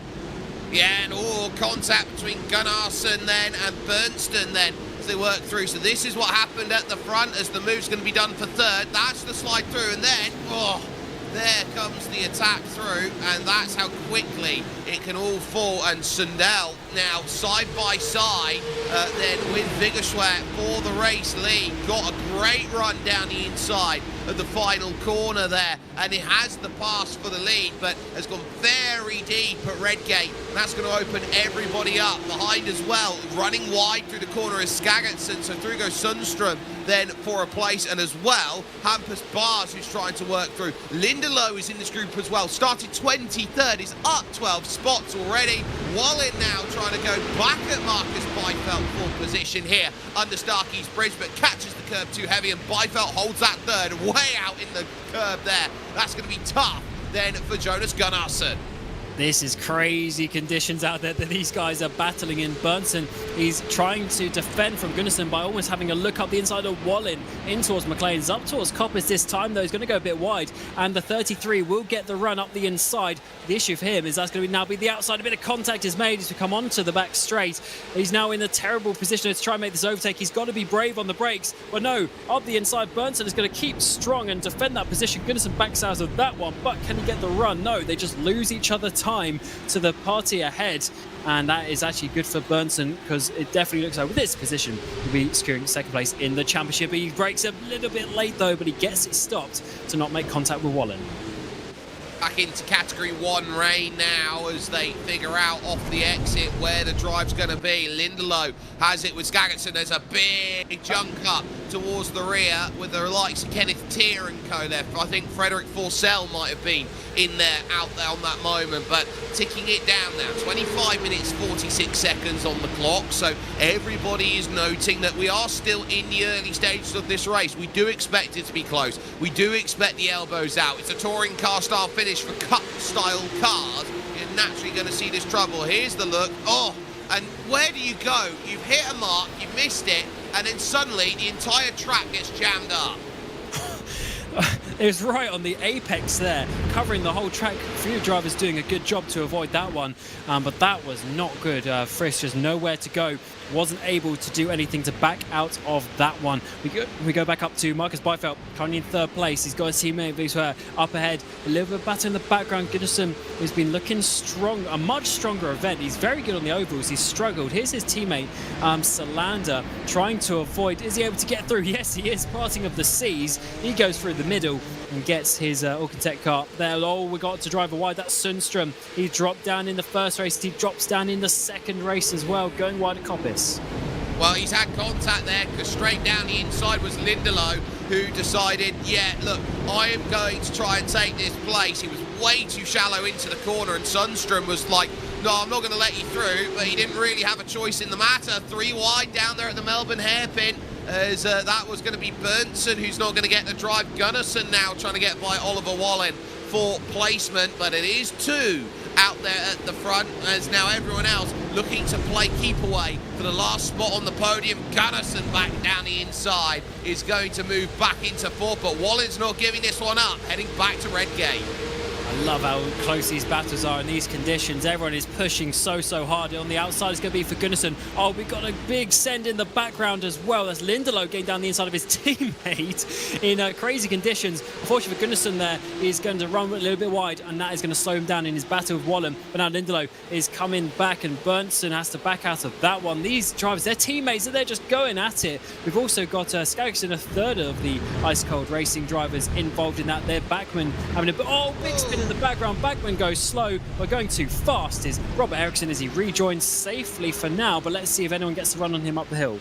Yeah, and all contact between Gunnarsson then and Bernston then as they work through. So this is what happened at the front as the move's going to be done for third. That's the slide through, and then, oh, there comes the attack through, and that's how quickly it can all fall. And Sundell now side by side then with Viggersware for the race lead. Got a great run down the inside of the final corner there, and it has the pass for the lead, but has gone very deep at Redgate, and that's going to open everybody up behind as well. Running wide through the corner is Skagetsson, so through goes Sundström then for a place, and as well Hampus Bars, who's trying to work through. Lindelof is in this group as well, started 23rd, is up 12 spots already. Wallen now trying to go back at Marcus Beifeld for position here under Starkey's bridge, but catches the curb too heavy, and Beifeld holds that third way out in the curb there. That's going to be tough then for Jonas Gunnarsson. This is crazy conditions out there that these guys are battling in. Berntsen, he's trying to defend from Gunnarsson by almost having a look up the inside of Bohlin in towards McLean's. Up towards Coppice this time, though. He's going to go a bit wide, and the 33 will get the run up the inside. The issue for him is that's going to now be the outside. A bit of contact is made as we come onto the back straight. He's now in a terrible position to try and make this overtake. He's got to be brave on the brakes. But no, up the inside, Berntsen is going to keep strong and defend that position. Gunnarsson backs out of that one, but can he get the run? No, they just lose each other time to the party ahead, and that is actually good for Berntsen, because it definitely looks like with this position he'll be securing second place in the championship. He brakes a little bit late though, but he gets it stopped to not make contact with Wallen. Back into Category 1 rain now as they figure out off the exit where the drive's going to be. Lindelof has it with Skagetsson. There's a big junk up towards the rear with the likes of Kenneth Tier and co there. I think Frederick Forsell might have been in there, out there on that moment, but ticking it down now. 25 minutes, 46 seconds on the clock, so everybody is noting that we are still in the early stages of this race. We do expect it to be close. We do expect the elbows out. It's a touring car style finish for cup-style cars. You're naturally going to see this trouble. Here's the look. Oh, and where do you go? You've hit a mark, you missed it, and then suddenly the entire track gets jammed up. It was right on the apex there, covering the whole track. A few drivers doing a good job to avoid that one, but that was not good. Frisk just nowhere to go. Wasn't able to do anything to back out of that one. We go back up to Marcus Byfeld, currently in third place. He's got his teammate Visuer up ahead. A little bit better in the background. Gunnarsson has been looking strong, a much stronger event. He's very good on the ovals. He's struggled. Here's his teammate, Salander, trying to avoid. Is he able to get through? Yes, he is. Parting of the seas. He goes through the middle and gets his Alcantech car there. Oh, we got to drive a wide. That's Sundström. He dropped down in the first race. He drops down in the second race as well, going wide at Coppice. Well, he's had contact there because straight down the inside was Lindelof, who decided, yeah, look, I am going to try and take this place. He was way too shallow into the corner, and Sundström was like, no, I'm not going to let you through, but he didn't really have a choice in the matter. 3 wide down there at the Melbourne hairpin, as that was going to be Berntsen, who's not going to get the drive. Gunnarsson now trying to get by Oliver Wallin for placement, but it is 2 out there at the front, as now everyone else looking to play keep away for the last spot on the podium. Gunnarsson back down the inside is going to move back into 4th, but Wallin's not giving this one up, heading back to Redgate. I love how close these battles are in these conditions. Everyone is pushing so hard. On the outside, it's going to be for Gunnarsson. Oh, we got a big send in the background as well. That's Lindelof getting down the inside of his teammate in crazy conditions. Unfortunately for Gunnarsson there, he's going to run a little bit wide, and that is going to slow him down in his battle with Wallen. But now Lindelof is coming back, and Berntsen has to back out of that one. These drivers, they're teammates, and they're just going at it. We've also got Skagson, a third of the Ice Cold Racing drivers involved in that. They're Backman having a big spin in the background. Backman goes slow. We're going too fast is Robert Eriksson as he rejoins safely for now, but let's see if anyone gets to run on him up the hill.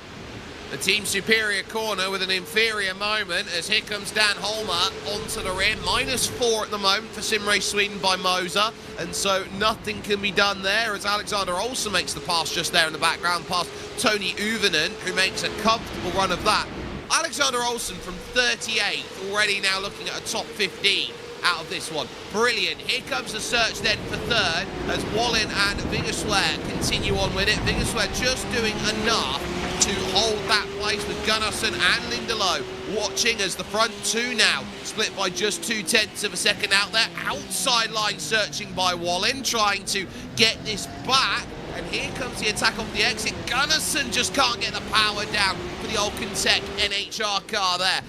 The team superior corner with an inferior moment, as here comes Dan Holmer onto the rear. -4 at the moment for Sim Race Sweden by Moser, and so nothing can be done there as Alexander Olsen makes the pass just there in the background past Tony Uvinen, who makes a comfortable run of that. Alexander Olsen from 38th, already now looking at a top 15 out of this one. Brilliant. Here comes the search then for 3rd as Wallin and Vingerswehr continue on with it. Vingerswehr just doing enough to hold that place with Gunnarsson and Lindelof watching as the front 2 now split by just 0.2 of a second out there. Outside line searching by Wallin, trying to get this back. And here comes the attack off the exit. Gunnarsson just can't get the power down for the Alcantech NHR car there.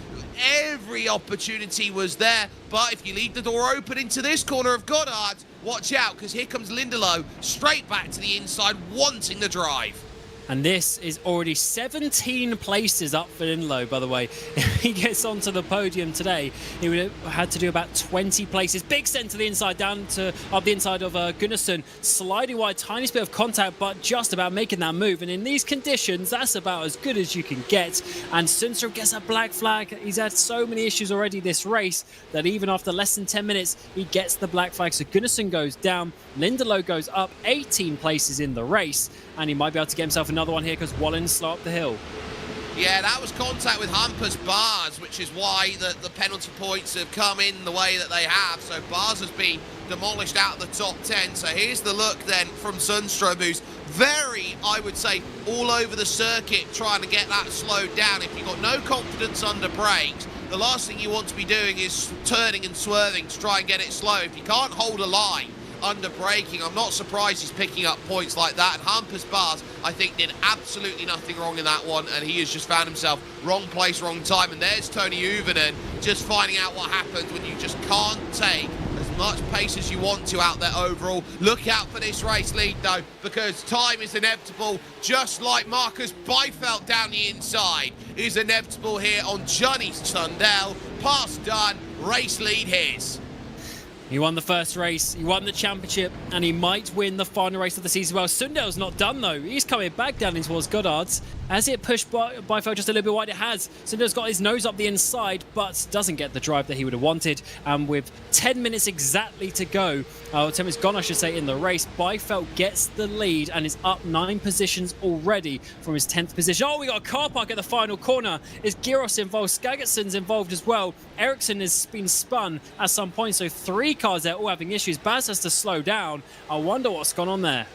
Every opportunity was there, but if you leave the door open into this corner of Goddard, watch out, because here comes Lindelof straight back to the inside, wanting the drive. And this is already 17 places up for Lindelof, by the way. If he gets onto the podium today, he would have had to do about 20 places. Big send to the inside, down to up the inside of Gunnarsson. Sliding wide, tiniest bit of contact, but just about making that move. And in these conditions, that's about as good as you can get. And Sundström gets a black flag. He's had so many issues already this race that even after less than 10 minutes, he gets the black flag. So Gunnarsson goes down. Lindelof goes up 18 places in the race, and he might be able to get himself another one here because Wallin's slow up the hill. Yeah, that was contact with Hampus Bars, which is why the penalty points have come in the way that they have. So Bars has been demolished out of the top 10. So here's the look then from Sundström, who's very, I would say, all over the circuit trying to get that slowed down. If you've got no confidence under brakes, the last thing you want to be doing is turning and swerving to try and get it slow. If you can't hold a line under braking, I'm not surprised he's picking up points like that. And Hampus Bars, I think, did absolutely nothing wrong in that one, and he has just found himself wrong place, wrong time. And there's Tony Uvinen just finding out what happens when you just can't take as much pace as you want to out there overall. Look out for this race lead though, because time is inevitable, just like Marcus Byfeld down the inside is inevitable here on Johnny Sundell. Pass done, race lead his. He won the first race, he won the championship, and he might win the final race of the season. Well, Sundell's not done though. He's coming back down in towards Goddard's. Has it pushed Byfeld just a little bit wide? It has. Sundell's got his nose up the inside, but doesn't get the drive that he would have wanted. And with 10 minutes exactly to go, 10 minutes gone, I should say, in the race, Byfeld gets the lead and is up 9 positions already from his 10th position. Oh, we got a car park at the final corner. Is Giros involved? Skagetson's involved as well. Eriksson has been spun at some point, so 3 cars there all having issues. Baz has to slow down. I wonder what's gone on there.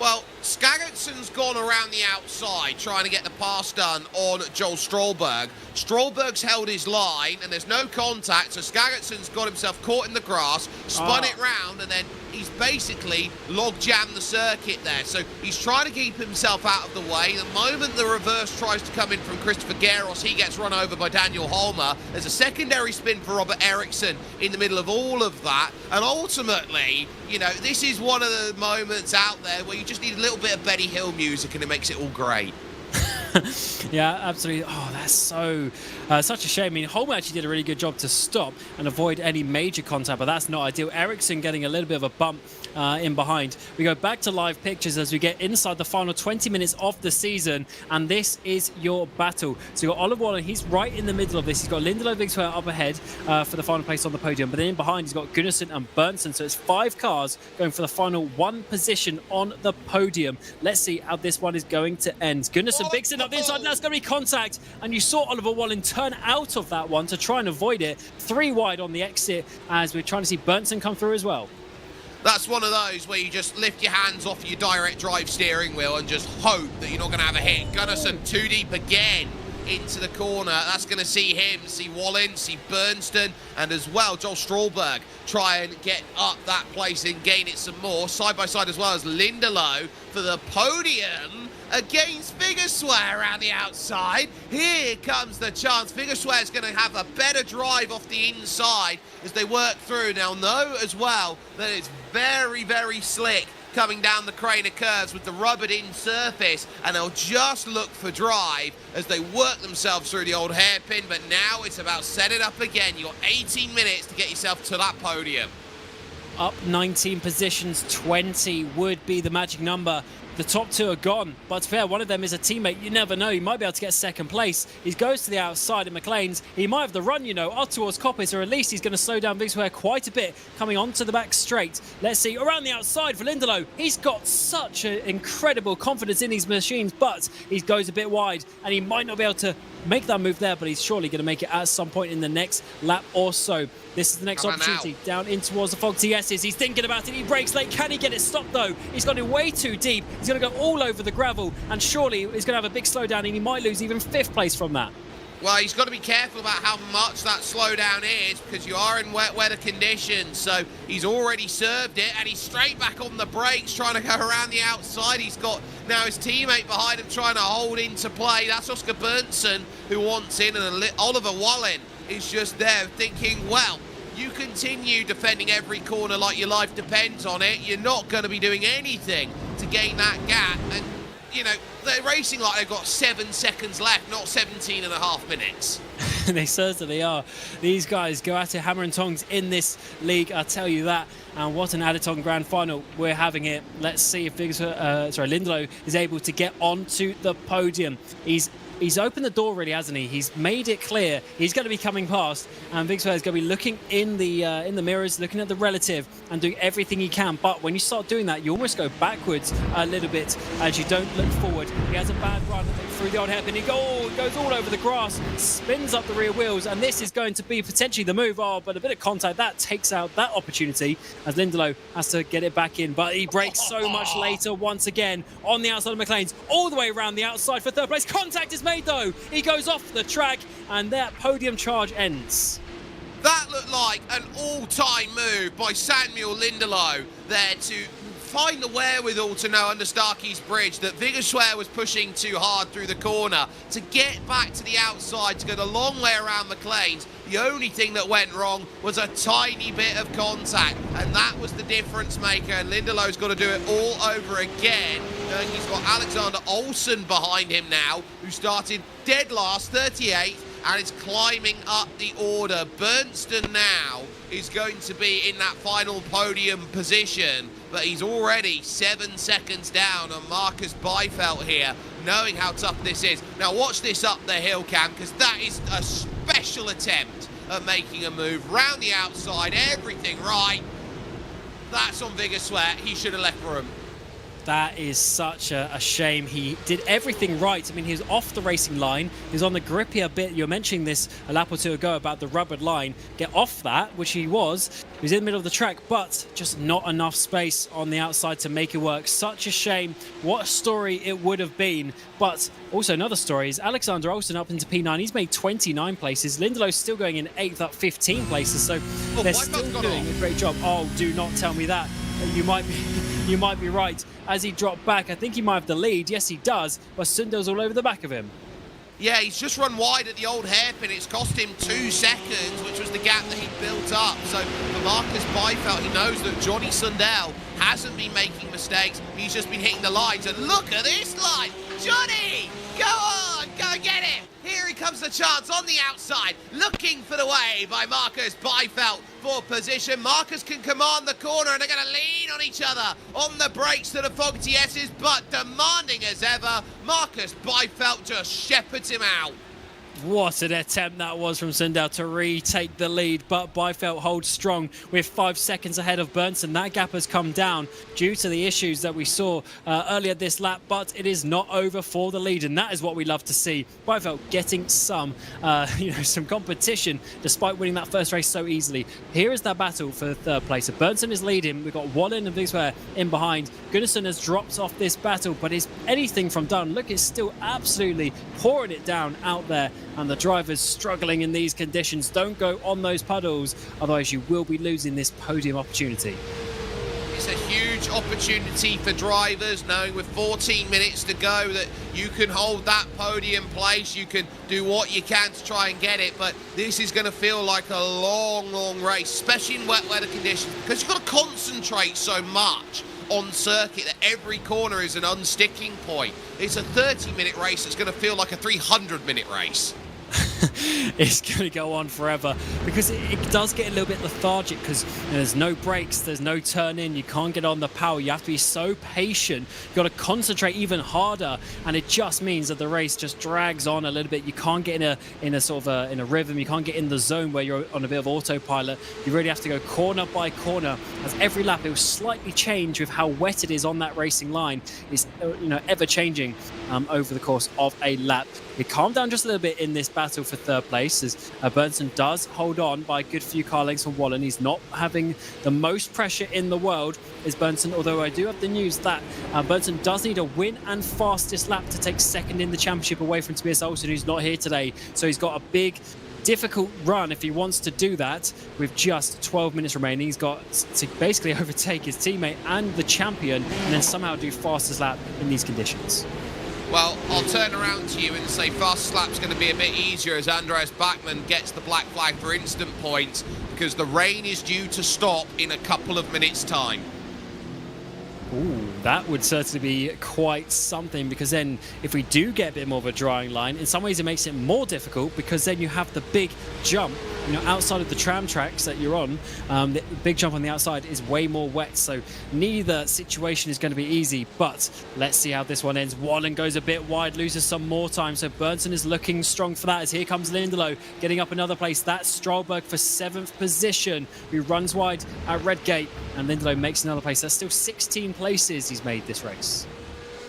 Well, Skagetson's gone around the outside trying to get the pass done on Joel Strålberg. Strålberg's held his line and there's no contact, so Skagetson's got himself caught in the grass, spun it round, and then he's basically log-jammed the circuit there. So he's trying to keep himself out of the way. The moment the reverse tries to come in from Christopher Garros, he gets run over by Daniel Holmer. There's a secondary spin for Robert Eriksson in the middle of all of that. And ultimately, you know, this is one of the moments out there where you just need a little bit of Benny Hill music and it makes it all great. Yeah, absolutely. Oh, that's so such a shame. I mean, Holm actually did a really good job to stop and avoid any major contact, but that's not ideal. Eriksson getting a little bit of a bump in behind. We go back to live pictures as we get inside the final 20 minutes of the season, and this is your battle. So you've got Oliver Bohlin, he's right in the middle of this. He's got Lindelof Vigswell up ahead for the final place on the podium, but then in behind he's got Gunnarsson and Berntsen. So it's 5 cars going for the final 1 position on the podium. Let's see how this one is going to end. Gunnarsson, Bigson up the inside, that's going to be contact, and you saw Oliver Bohlin turn out of that one to try and avoid it. 3 wide on the exit as we're trying to see Berntsen come through as well. That's one of those where you just lift your hands off your direct drive steering wheel and just hope that you're not going to have a hit. Gunnarsson 2 deep again into the corner. That's going to see him, see Wallin, see Berntsen, and as well Joel Strålberg try and get up that place and gain it some more. Side by side as well as Lindelof for the podium against Vigerswär around the outside. Here comes the chance. Vigerswär is going to have a better drive off the inside as they work through. Now, know as well that it's very, very slick coming down the crane of curves with the rubbered in surface, and they'll just look for drive as they work themselves through the old hairpin. But now it's about set it up again. You've got 18 minutes to get yourself to that podium. Up 19 positions, 20 would be the magic number. The top 2 are gone, but fair, one of them is a teammate. You never know, he might be able to get second place. He goes to the outside in McLean's. He might have the run, you know, up towards Koppis, or at least he's going to slow down Vigswär quite a bit, coming onto the back straight. Let's see, around the outside for Lindelof. He's got such an incredible confidence in these machines, but he goes a bit wide, and he might not be able to make that move there, but he's surely going to make it at some point in the next lap or so. This is the next opportunity. Down in towards the fog TS's. He's thinking about it. He brakes late. Can he get it stopped though? He's got it way too deep. He's going to go all over the gravel, and surely he's going to have a big slowdown, and he might lose even 5th place from that. Well, he's got to be careful about how much that slowdown is, because you are in wet weather conditions. So he's already served it, and he's straight back on the brakes trying to go around the outside. He's got now his teammate behind him trying to hold into play. That's Oscar Berntsen who wants in, and Oliver Wallin is just there thinking, well, you continue defending every corner like your life depends on it. You're not going to be doing anything to gain that gap. And, you know, they're racing like they've got 7 seconds left, not 17.5 minutes. They certainly are. These guys go at it hammer and tongs in this league, I'll tell you that. And what an Additon grand final we're having here. Let's see if Lindelof is able to get onto the podium. He's opened the door, really, hasn't he? He's made it clear he's going to be coming past, and Vigswär is going to be looking in the mirrors, looking at the relative, and doing everything he can. But when you start doing that, you almost go backwards a little bit as you don't look forward. He has a bad run through the old hairpin. He goes all over the grass, spins up the rear wheels, and this is going to be potentially the move. Oh, but a bit of contact that takes out that opportunity as Lindelof has to get it back in. But he brakes so much later once again on the outside of McLean's, all the way around the outside for 3rd place. Contact is made though. He goes off the track, and that podium charge ends. That looked like an all-time move by Samuel Lindelof there to find the wherewithal to know under Starkey's bridge that Vigerswär was pushing too hard through the corner to get back to the outside, to go the long way around McLean's. The only thing that went wrong was a tiny bit of contact, and that was the difference maker, and Lindelof's got to do it all over again. He's got Alexander Olsen behind him now, who started dead last, 38th, and is climbing up the order. Berntsen now is going to be in that final podium position, but he's already 7 seconds down on Marcus Byfeld here, knowing how tough this is. Now watch this up the hill, Cam, because that is a special attempt at making a move round the outside, everything right. That's on Vigerswär. He should have left room. That is such a shame. He did everything right. I mean, he was off the racing line. He was on the grippier bit. You were mentioning this a lap or two ago about the rubbered line. Get off that, which he was. He was in the middle of the track, but just not enough space on the outside to make it work. Such a shame. What a story it would have been. But also another story is Alexander Olsen up into P9. He's made 29 places. Lindelow's still going in 8th, up 15 places. So they're still doing a great job. Oh, do not tell me that. You might be right. As he dropped back, I think he might have the lead. Yes, he does. But Sundel's all over the back of him. Yeah, he's just run wide at the old hairpin. It's cost him 2 seconds, which was the gap that he built up. So for Marcus Byfeld, he knows that Johnny Sundell hasn't been making mistakes. He's just been hitting the lines. And look at this line. Johnny, go on, go get it. Here he comes the chance on the outside, looking for the way by Marcus Byfeld for position. Marcus can command the corner and they're going to lean on each other on the brakes to the Fogarty S's, but demanding as ever, Marcus Byfeld just shepherds him out. What an attempt that was from Sundell to retake the lead, but Byfeld holds strong with 5 seconds ahead of Bernsen. That gap has come down due to the issues that we saw earlier this lap, but it is not over for the lead, and that is what we love to see. Byfeld getting some competition despite winning that first race so easily. Here is that battle for third place. So Bernsen is leading. We've got Bohlin and Vigswear in behind. Gunnarsson has dropped off this battle, but is anything from done. Look, it's still absolutely pouring it down out there. And the drivers struggling in these conditions. Don't go on those puddles, otherwise you will be losing this podium opportunity. It's a huge opportunity for drivers, knowing with 14 minutes to go that you can hold that podium place. You can do what you can to try and get it, but this is going to feel like a long, long race, especially in wet weather conditions, because you've got to concentrate so much on circuit that every corner is an unsticking point. It's a 30-minute race that's going to feel like a 300-minute race. It's going to go on forever because it does get a little bit lethargic because there's no brakes, there's no turn in, you can't get on the power, you have to be so patient, you've got to concentrate even harder, and it just means that the race just drags on a little bit. You can't get in a rhythm, you can't get in the zone where you're on a bit of autopilot. You really have to go corner by corner, as every lap it will slightly change with how wet it is on that racing line. It's ever changing over the course of a lap. It calmed down just a little bit in this battle for third place as Bernsen does hold on by a good few car lengths from Bohlin. He's not having the most pressure in the world, is Bernsen, although I do have the news that Bernsen does need a win and fastest lap to take second in the championship away from Tobias Olsen, who's not here today. So he's got a big, difficult run if he wants to do that with just 12 minutes remaining. He's got to basically overtake his teammate and the champion and then somehow do fastest lap in these conditions. Well, I'll turn around to you and say fast lap's going to be a bit easier as Andreas Bachmann gets the black flag for instant points because the rain is due to stop in a couple of minutes' time. Ooh, that would certainly be quite something, because then if we do get a bit more of a drying line, in some ways it makes it more difficult because then you have the big jump, outside of the tram tracks that you're on. The big jump on the outside is way more wet, so neither situation is going to be easy, but let's see how this one ends. Bohlin goes a bit wide, loses some more time, so Bernsen is looking strong for that as here comes Lindelof getting up another place. That's Strollberg for 7th position, who runs wide at Redgate, and Lindelof makes another place. That's still 16 places he's made this race.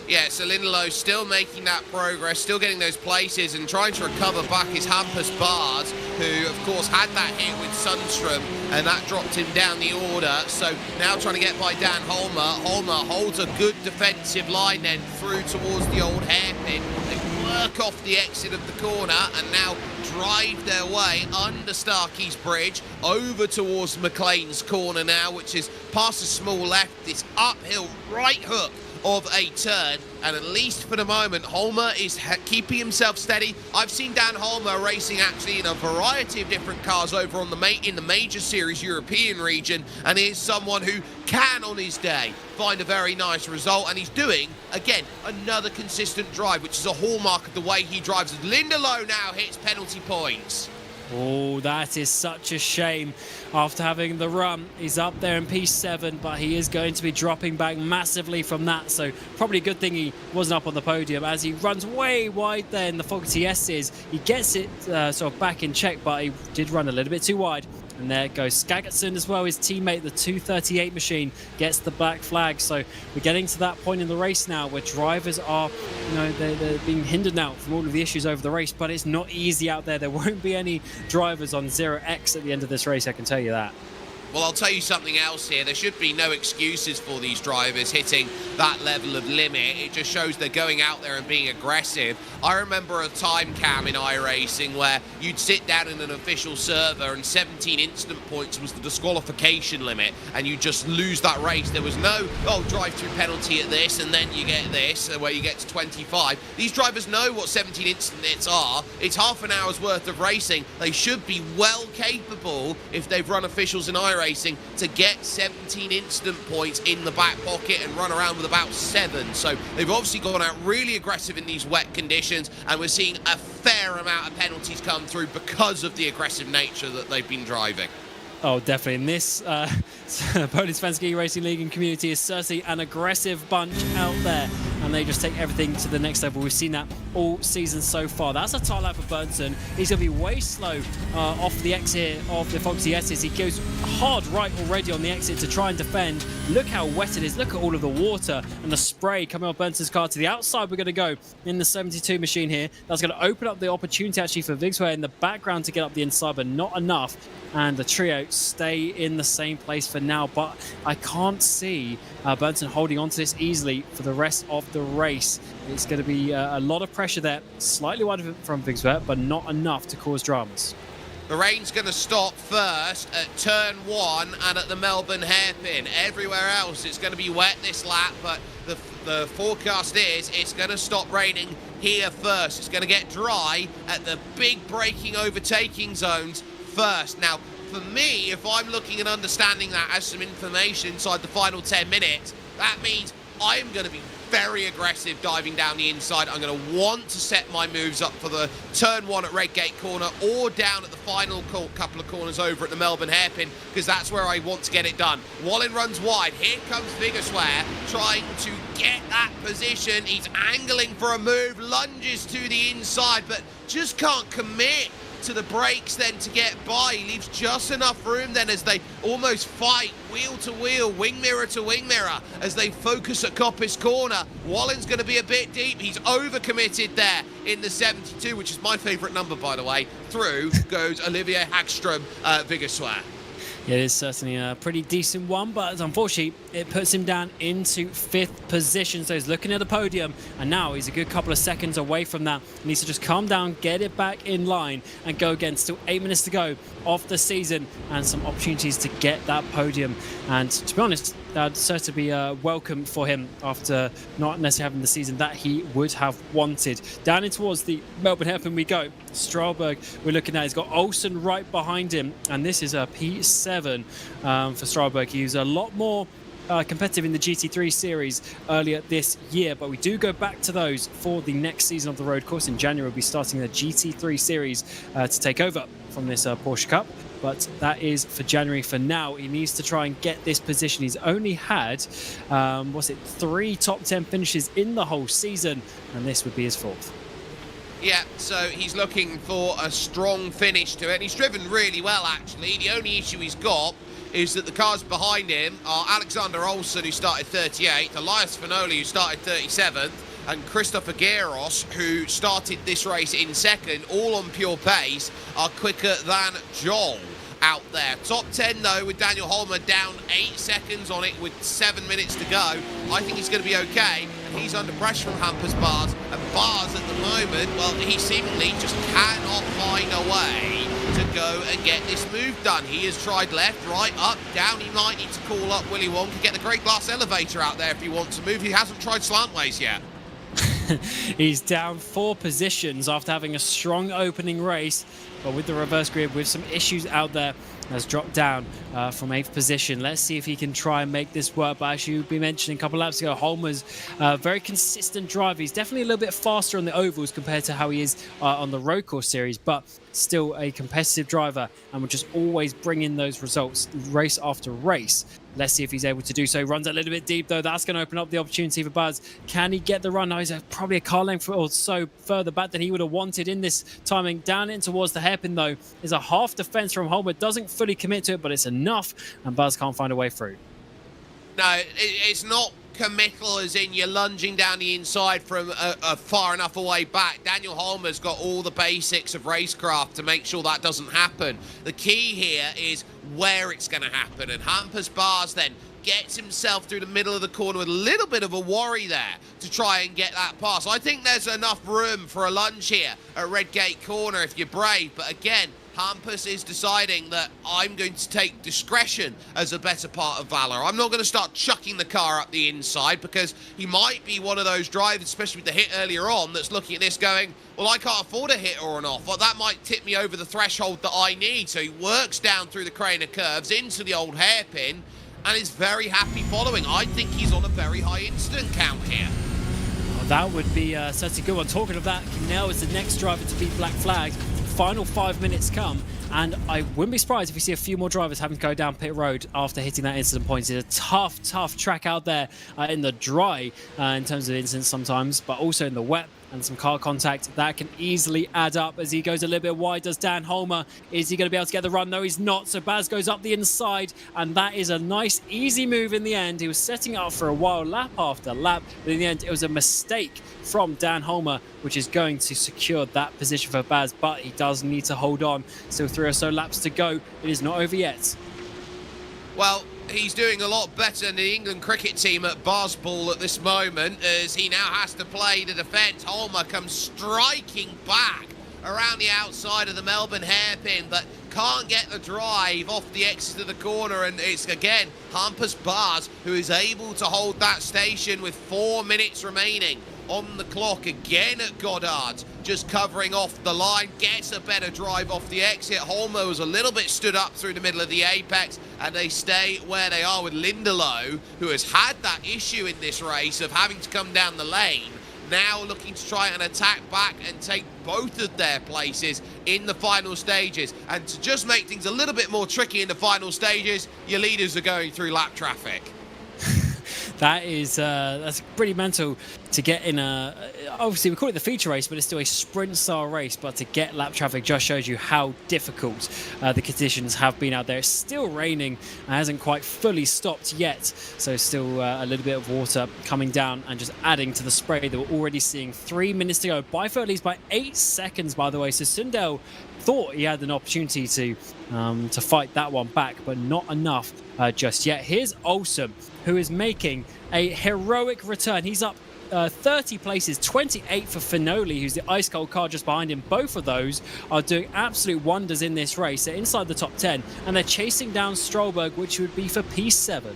Yeah, so Lindelof still making that progress, still getting those places and trying to recover back his Hampus Bars, who of course had that hit with Sundström and that dropped him down the order. So now trying to get by Dan Holmer. Holmer holds a good defensive line then through towards the old hairpin. They work off the exit of the corner and now drive their way under Starkey's Bridge over towards McLean's corner now, which is past a small left, this uphill right hook of a turn, and at least for the moment Holmer is keeping himself steady. I've seen Dan Holmer racing actually in a variety of different cars over on in the major series European region, and he is someone who can on his day find a very nice result, and he's doing again another consistent drive, which is a hallmark of the way he drives. Lindelof now hits penalty points. Oh, that is such a shame. After having the run, he's up there in P7, but he is going to be dropping back massively from that. So probably a good thing he wasn't up on the podium as he runs way wide there in the Fogarty S's. He gets it sort of back in check, but he did run a little bit too wide. And there goes Skaggerson as well. His teammate, the 238 machine, gets the black flag. So we're getting to that point in the race now where drivers are, they're being hindered now from all of the issues over the race, but it's not easy out there. There won't be any drivers on 0x at the end of this race, I can tell you that. Well, I'll tell you something else here. There should be no excuses for these drivers hitting that level of limit. It just shows they're going out there and being aggressive. I remember a time cam in iRacing where you'd sit down in an official server and 17 instant points was the disqualification limit, and you just lose that race. There was no, drive-through penalty at this, and then you get this, where you get to 25. These drivers know what 17 instant hits are. It's half an hour's worth of racing. They should be well capable, if they've run officials in iRacing, to get 17 instant points in the back pocket and run around with about 7. So they've obviously gone out really aggressive in these wet conditions, and we're seeing a fair amount of penalties come through because of the aggressive nature that they've been driving. Oh, definitely. And this Pohlin Svenska Eracingligan community is certainly an aggressive bunch out there, and they just take everything to the next level. We've seen that all season so far. That's a tight lap for Bernton. He's going to be way slow off the exit of the Foxy S's. He goes hard right already on the exit to try and defend. Look how wet it is. Look at all of the water and the spray coming off Bernton's car. To the outside, we're going to go in the 72 machine here. That's going to open up the opportunity actually for Vigsware in the background to get up the inside, but not enough. And the trio stay in the same place for now, but I can't see Bernton holding on to this easily for the rest of the race. It's going to be a lot of pressure there, slightly wide from Vigsware, but not enough to cause dramas. The rain's going to stop first at turn 1 and at the Melbourne hairpin. Everywhere else it's going to be wet this lap, but the forecast is it's going to stop raining here first. It's going to get dry at the big braking overtaking zones first. Now, for me, if I'm looking and understanding that as some information inside the final 10 minutes, that means I'm going to be very aggressive diving down the inside. I'm going to want to set my moves up for the turn 1 at Redgate corner or down at the final couple of corners over at the Melbourne hairpin, because that's where I want to get it done. Bohlin runs wide. Here comes Vigersware trying to get that position. He's angling for a move, lunges to the inside, but just can't commit to the brakes then to get by. He leaves just enough room then as they almost fight wheel to wheel, wing mirror to wing mirror as they focus at Coppice corner. Wallin's going to be a bit deep. He's overcommitted there in the 72, which is my favourite number, by the way. Through goes Olivier Hagström Vigersware. Yeah, it is certainly a pretty decent one, but unfortunately, it puts him down into 5th position. So he's looking at the podium, and now he's a good couple of seconds away from that. He needs to just calm down, get it back in line, and go again. Still 8 minutes to go of the season, and some opportunities to get that podium. And to be honest, that'd certainly be welcome for him after not necessarily having the season that he would have wanted. Down in towards the Melbourne hairpin we go. Stralberg, we're looking at, he's got Olsen right behind him, and this is a P7 for Stralberg. He was a lot more competitive in the GT3 series earlier this year, but we do go back to those for the next season of the road course. In January, we'll be starting the GT3 series to take over from this Porsche Cup. But that is for January. For now, he needs to try and get this position. He's only had, 3 top 10 finishes in the whole season, and this would be his 4th. Yeah, so he's looking for a strong finish to it. And he's driven really well, actually. The only issue he's got is that the cars behind him are Alexander Olsen, who started 38th, Elias Fanoli, who started 37th, and Christopher Gueros, who started this race in 2nd, all on pure pace, are quicker than Joel out there. Top 10, though, with Daniel Holmer down 8 seconds on it with 7 minutes to go. I think he's going to be okay, and he's under pressure from Hampus Bars. And Bars, at the moment, well, he seemingly just cannot find a way to go and get this move done. He has tried left, right, up, down. He might need to call up Willy Wonka, get the Great Glass Elevator out there if he wants to move. He hasn't tried slantways yet. He's down 4 positions after having a strong opening race, but with the reverse grid, with some issues out there, has dropped down from 8th position. Let's see if he can try and make this work. But as you mentioned a couple of laps ago, Holmer's very consistent driver. He's definitely a little bit faster on the ovals compared to how he is on the road course series, but still a competitive driver and will just always bring in those results race after race. Let's see if he's able to do so. Runs a little bit deep, though. That's going to open up the opportunity for Baz. Can he get the run? No, he's probably a car length or so further back than he would have wanted in this timing. Down in towards the hairpin, though, is a half defense from Holmer. Doesn't fully commit to it, but it's enough, and Baz can't find a way through. No, it's not committal as in you're lunging down the inside from a far enough away back. Daniel Holmer's got all the basics of racecraft to make sure that doesn't happen. The key here is where it's going to happen, and Hampus Bars then gets himself through the middle of the corner with a little bit of a worry there to try and get that pass. I think there's enough room for a lunge here at Redgate Corner if you're brave, but again, Hampus is deciding that I'm going to take discretion as a better part of valor. I'm not going to start chucking the car up the inside, because he might be one of those drivers, especially with the hit earlier on, that's looking at this going, well, I can't afford a hit or an off. Well, that might tip me over the threshold that I need. So he works down through the crane of curves into the old hairpin and is very happy following. I think he's on a very high incident count here. Well, that would be such a good one. Talking of that, Knell is the next driver to be black flagged. Final 5 minutes come, and I wouldn't be surprised if we see a few more drivers having to go down pit road after hitting that incident point. It's a tough track out there in the dry in terms of incidents sometimes, but also in the wet and some car contact. That can easily add up as he goes a little bit wide. Does Dan Holmer? Is he going to be able to get the run? No, he's not. So Baz goes up the inside, and that is a nice, easy move in the end. He was setting up for a while, lap after lap, but in the end, it was a mistake from Dan Holmer, which is going to secure that position for Baz, but he does need to hold on. Still 3 or so laps to go. It is not over yet. Well, he's doing a lot better than the England cricket team at Barsball at this moment, as he now has to play the defence. Holmer comes striking back around the outside of the Melbourne hairpin, but can't get the drive off the exit of the corner, and it's again Hampus Bars who is able to hold that station with 4 minutes remaining on the clock again at Goddard, just covering off the line, gets a better drive off the exit. Holmer was a little bit stood up through the middle of the apex, and they stay where they are with Lindelof, who has had that issue in this race of having to come down the lane, now looking to try and attack back and take both of their places in the final stages. And to just make things a little bit more tricky in the final stages, your leaders are going through lap traffic. That is that's pretty mental to get in a, obviously we call it the feature race, but it's still a sprint style race, but to get lap traffic just shows you how difficult the conditions have been out there. It's still raining and hasn't quite fully stopped yet, so still a little bit of water coming down and just adding to the spray that we're already seeing. 3 minutes to go. Byford leads by 8 seconds, by the way, so Sundell thought he had an opportunity to fight that one back, but not enough just yet. Here's Olsen, who is making a heroic return. He's up 30 places, 28 for Finoli, who's the ice cold car just behind him. Both of those are doing absolute wonders in this race. They're inside the top 10, and they're chasing down Strollberg, which would be for P7.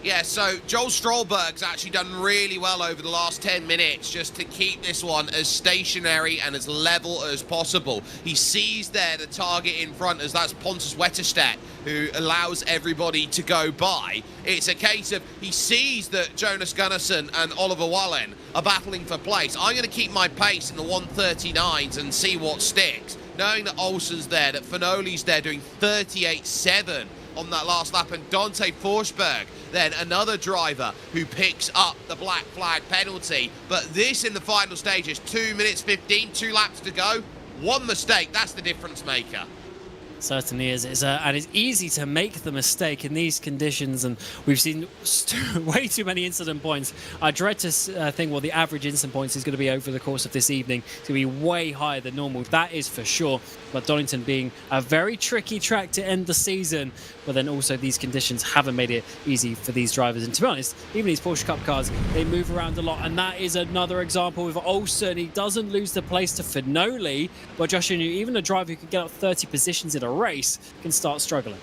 Yeah, so Joel Strollberg's actually done really well over the last 10 minutes just to keep this one as stationary and as level as possible. He sees there the target in front, as that's Pontus Wetterstedt, who allows everybody to go by. It's a case of he sees that Jonas Gunnarsson and Oliver Wallen are battling for place. I'm going to keep my pace in the 139s and see what sticks, knowing that Olsen's there, that Finoli's there doing 38.7 on that last lap, and Dante Forsberg, then another driver who picks up the black flag penalty. But this in the final stages, 2 minutes 15, 2 laps to go. One mistake, that's the difference maker. Certainly is. And it's easy to make the mistake in these conditions, and we've seen way too many incident points. I dread to think what the average incident points is going to be over the course of this evening. It's going to be way higher than normal, that is for sure. But Donington being a very tricky track to end the season, but then also these conditions haven't made it easy for these drivers. And to be honest, even these Porsche Cup cars, they move around a lot, and that is another example with Olsen. He doesn't lose the place to Finoli, but Josh, even a driver who can get up 30 positions in a race can start struggling.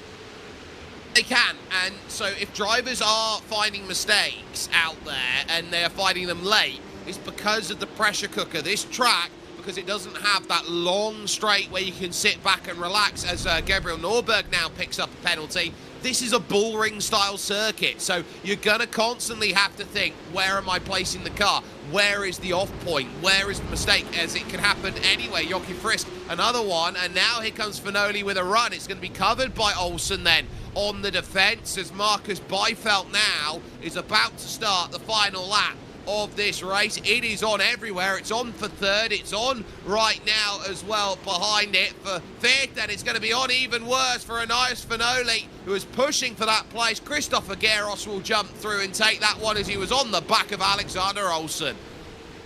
They can, and so if drivers are finding mistakes out there and they're finding them late, it's because of the pressure cooker. This track, because it doesn't have that long straight where you can sit back and relax, as Gabriel Norberg now picks up a penalty. this is a bull ring style circuit, so you're going to constantly have to think, where am I placing the car? Where is the off point? Where is the mistake? As it can happen anyway. Jockey Frisk, another one, and now here comes Finoli with a run. It's going to be covered by Olsen then on the defence, as Marcus Byfeld now is about to start the final lap of this race. It is on everywhere. It's on for third. It's on right now as well behind it for fifth, and it's going to be on even worse for Anais Finoli, who is pushing for that place. Christopher Geros will jump through and take that one as he was on the back of Alexander Olsen.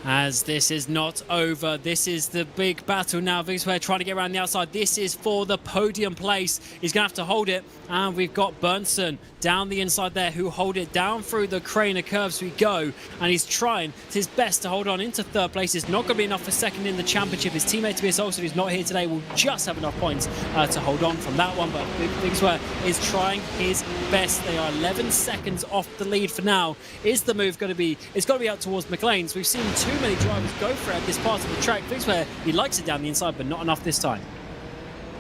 As this is not over, this is the big battle now. Vigswear trying to get around the outside. This is for the podium place. He's going to have to hold it. And we've got Berntsson down the inside there, who hold it down through the Craner curves we go. And he's trying his best to hold on into third place. It's not going to be enough for second in the championship. His teammate Tobias Olsen, who's not here today, will just have enough points to hold on from that one. But Vigswear is trying his best. They are 11 seconds off the lead for now. Is the move going to be? It's got to be out towards McLean's. We've seen too many drivers go for it at this part of the track. Vigswear, he likes it down the inside, but not enough this time.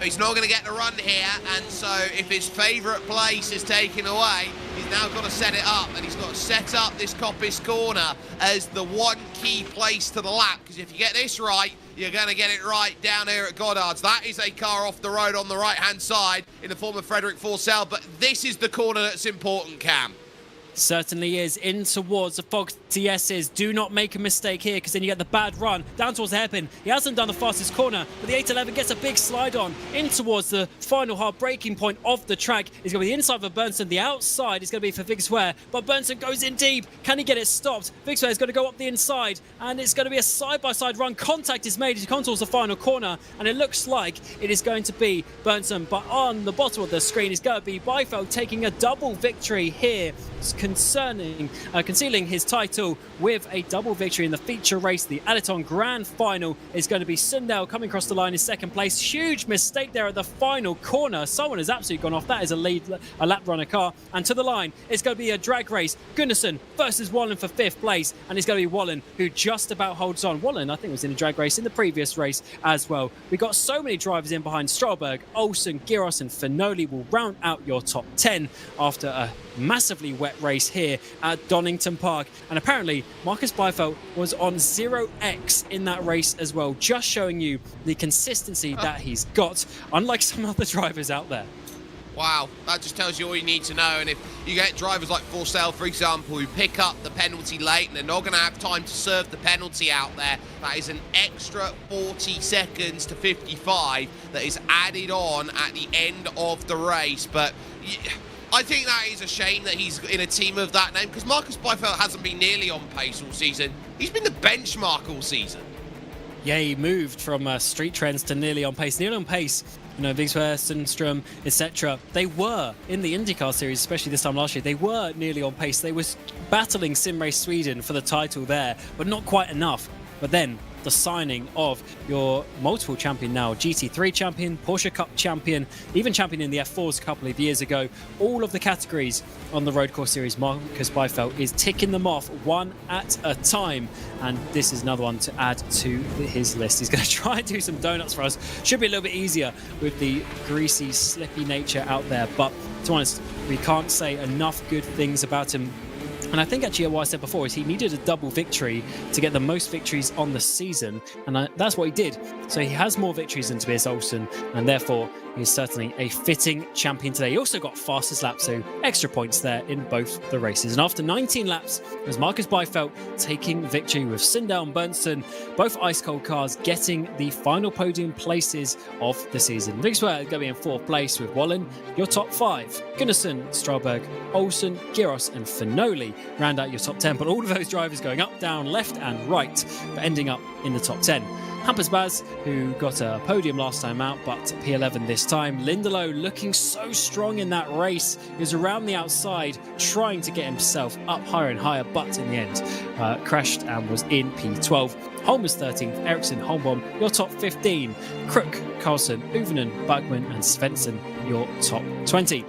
He's not going to get the run here, and so if his favourite place is taken away, he's now got to set it up, and he's got to set up this Coppice corner as the one key place to the lap, because if you get this right, you're going to get it right down here at Goddard's. That is a car off the road on the right-hand side in the form of Frederick Forsell, but this is the corner that's important, Cam. Certainly is. In towards the Fox TS's. Do not make a mistake here, because then you get the bad run down towards the hairpin. He hasn't done the fastest corner, but the 811 gets a big slide on in towards the final hard braking point of the track. It's going to be the inside for Berntsson. The outside is going to be for Vigswear, but Berntsson goes in deep. Can he get it stopped? Vigswear is going to go up the inside, and it's going to be a side-by-side run. Contact is made as he comes towards the final corner, and it looks like it is going to be Berntsson, but on the bottom of the screen is going to be Byfeld taking a double victory here, concealing his title with a double victory in the feature race. The Additon Grand Final is going to be Sundell coming across the line in second place. Huge mistake there at the final corner. Someone has absolutely gone off. That is a lap runner car. And to the line, it's going to be a drag race. Gunnarsson versus Wallen for fifth place. And it's going to be Wallen who just about holds on. Wallen, I think, was in a drag race in the previous race as well. We got so many drivers in behind. Stralberg, Olsen, Giros and Finoli will round out your top 10 after a massively wet race here at Donington Park. And apparently Marcus Byfeld was on 0x in that race as well, just showing you the consistency that he's got, unlike some other drivers out there. Wow, that just tells you all you need to know. And if you get drivers like Forsell, for example, who pick up the penalty late and they're not going to have time to serve the penalty out there, that is an extra 40 seconds to 55 that is added on at the end of the race. But I think that is a shame that he's in a team of that name, because Marcus Byfeld hasn't been nearly on pace all season. He's been the benchmark all season. Yeah, he moved from street trends to nearly on pace. Nearly on pace, you know, Vigswear, Sundström, etc. They were in the IndyCar series, especially this time last year. They were nearly on pace. They were battling Sim Race Sweden for the title there, but not quite enough. But then the signing of your multiple champion now, GT3 champion, Porsche Cup champion, even champion in the F4s a couple of years ago. All of the categories on the Road Course Series, Marcus Byfeld is ticking them off one at a time. And this is another one to add to his list. He's going to try and do some donuts for us. Should be a little bit easier with the greasy, slippy nature out there. But to be honest, we can't say enough good things about him. And I think actually what I said before is he needed a double victory to get the most victories on the season. And that's what he did. So he has more victories than Tobias Olsen, and therefore he's certainly a fitting champion today. He also got fastest lap, so extra points there in both the races. And after 19 laps, it was Marcus Byfeld taking victory with Sundell and Berntsson, both ice cold cars getting the final podium places of the season. Vigswear going to be in fourth place with Wallen, your top 5. Gunnarsson, Stralberg, Olsen, Giros and Finoli round out your top 10. But all of those drivers going up, down, left and right, but ending up in the top 10. Hampus Baz, who got a podium last time out, but P11 this time. Lindelof looking so strong in that race. He was around the outside trying to get himself up higher and higher, but in the end crashed and was in P12. Holmers 13th, Ericsson, Holmbaum, your top 15. Crook, Carlson, Uvenen, Bugman and Svensson, your top 20.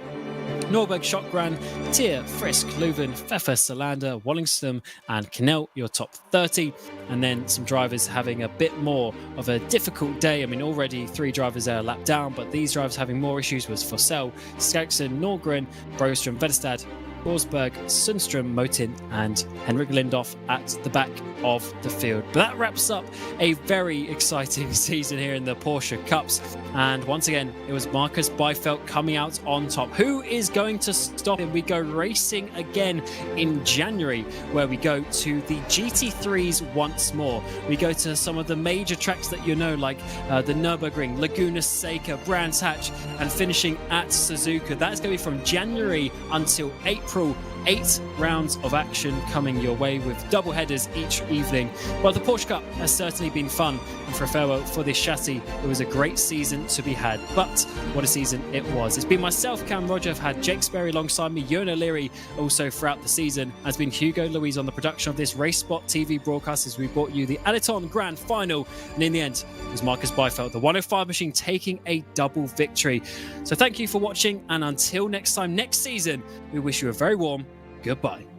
Norberg, Schockgran, Tier, Frisk, Leuven, Pfeffer, Salander, Wallingston and Knell, your top 30. And then some drivers having a bit more of a difficult day. I mean, already 3 drivers are a lap down, but these drivers having more issues was Fossell, Skagson, Norgren, Brostrom, Vedestad, Forsberg, Sundström, Motin and Henrik Lindhoff at the back of the field. But that wraps up a very exciting season here in the Porsche Cups. And once again, it was Marcus Byfeld coming out on top. Who is going to stop him? We go racing again in January, where we go to the GT3s once more. We go to some of the major tracks that you know, like the Nürburgring, Laguna Seca, Brands Hatch, and finishing at Suzuka. That is going to be from January until April. 8 rounds of action coming your way with double headers each evening. Well, the Porsche Cup has certainly been fun, and for a farewell for this chassis, it was a great season to be had. But what a season it was. It's been myself, Cam Roger. I've had Jake Sperry alongside me, Ewan O'Leary also throughout the season. Has been Hugo Louise on the production of this RaceSpotTV broadcast as we brought you the Additon Grand Final. And in the end, it was Marcus Byfeld, the 105 machine, taking a double victory. So thank you for watching, and until next time, next season, we wish you a very warm goodbye.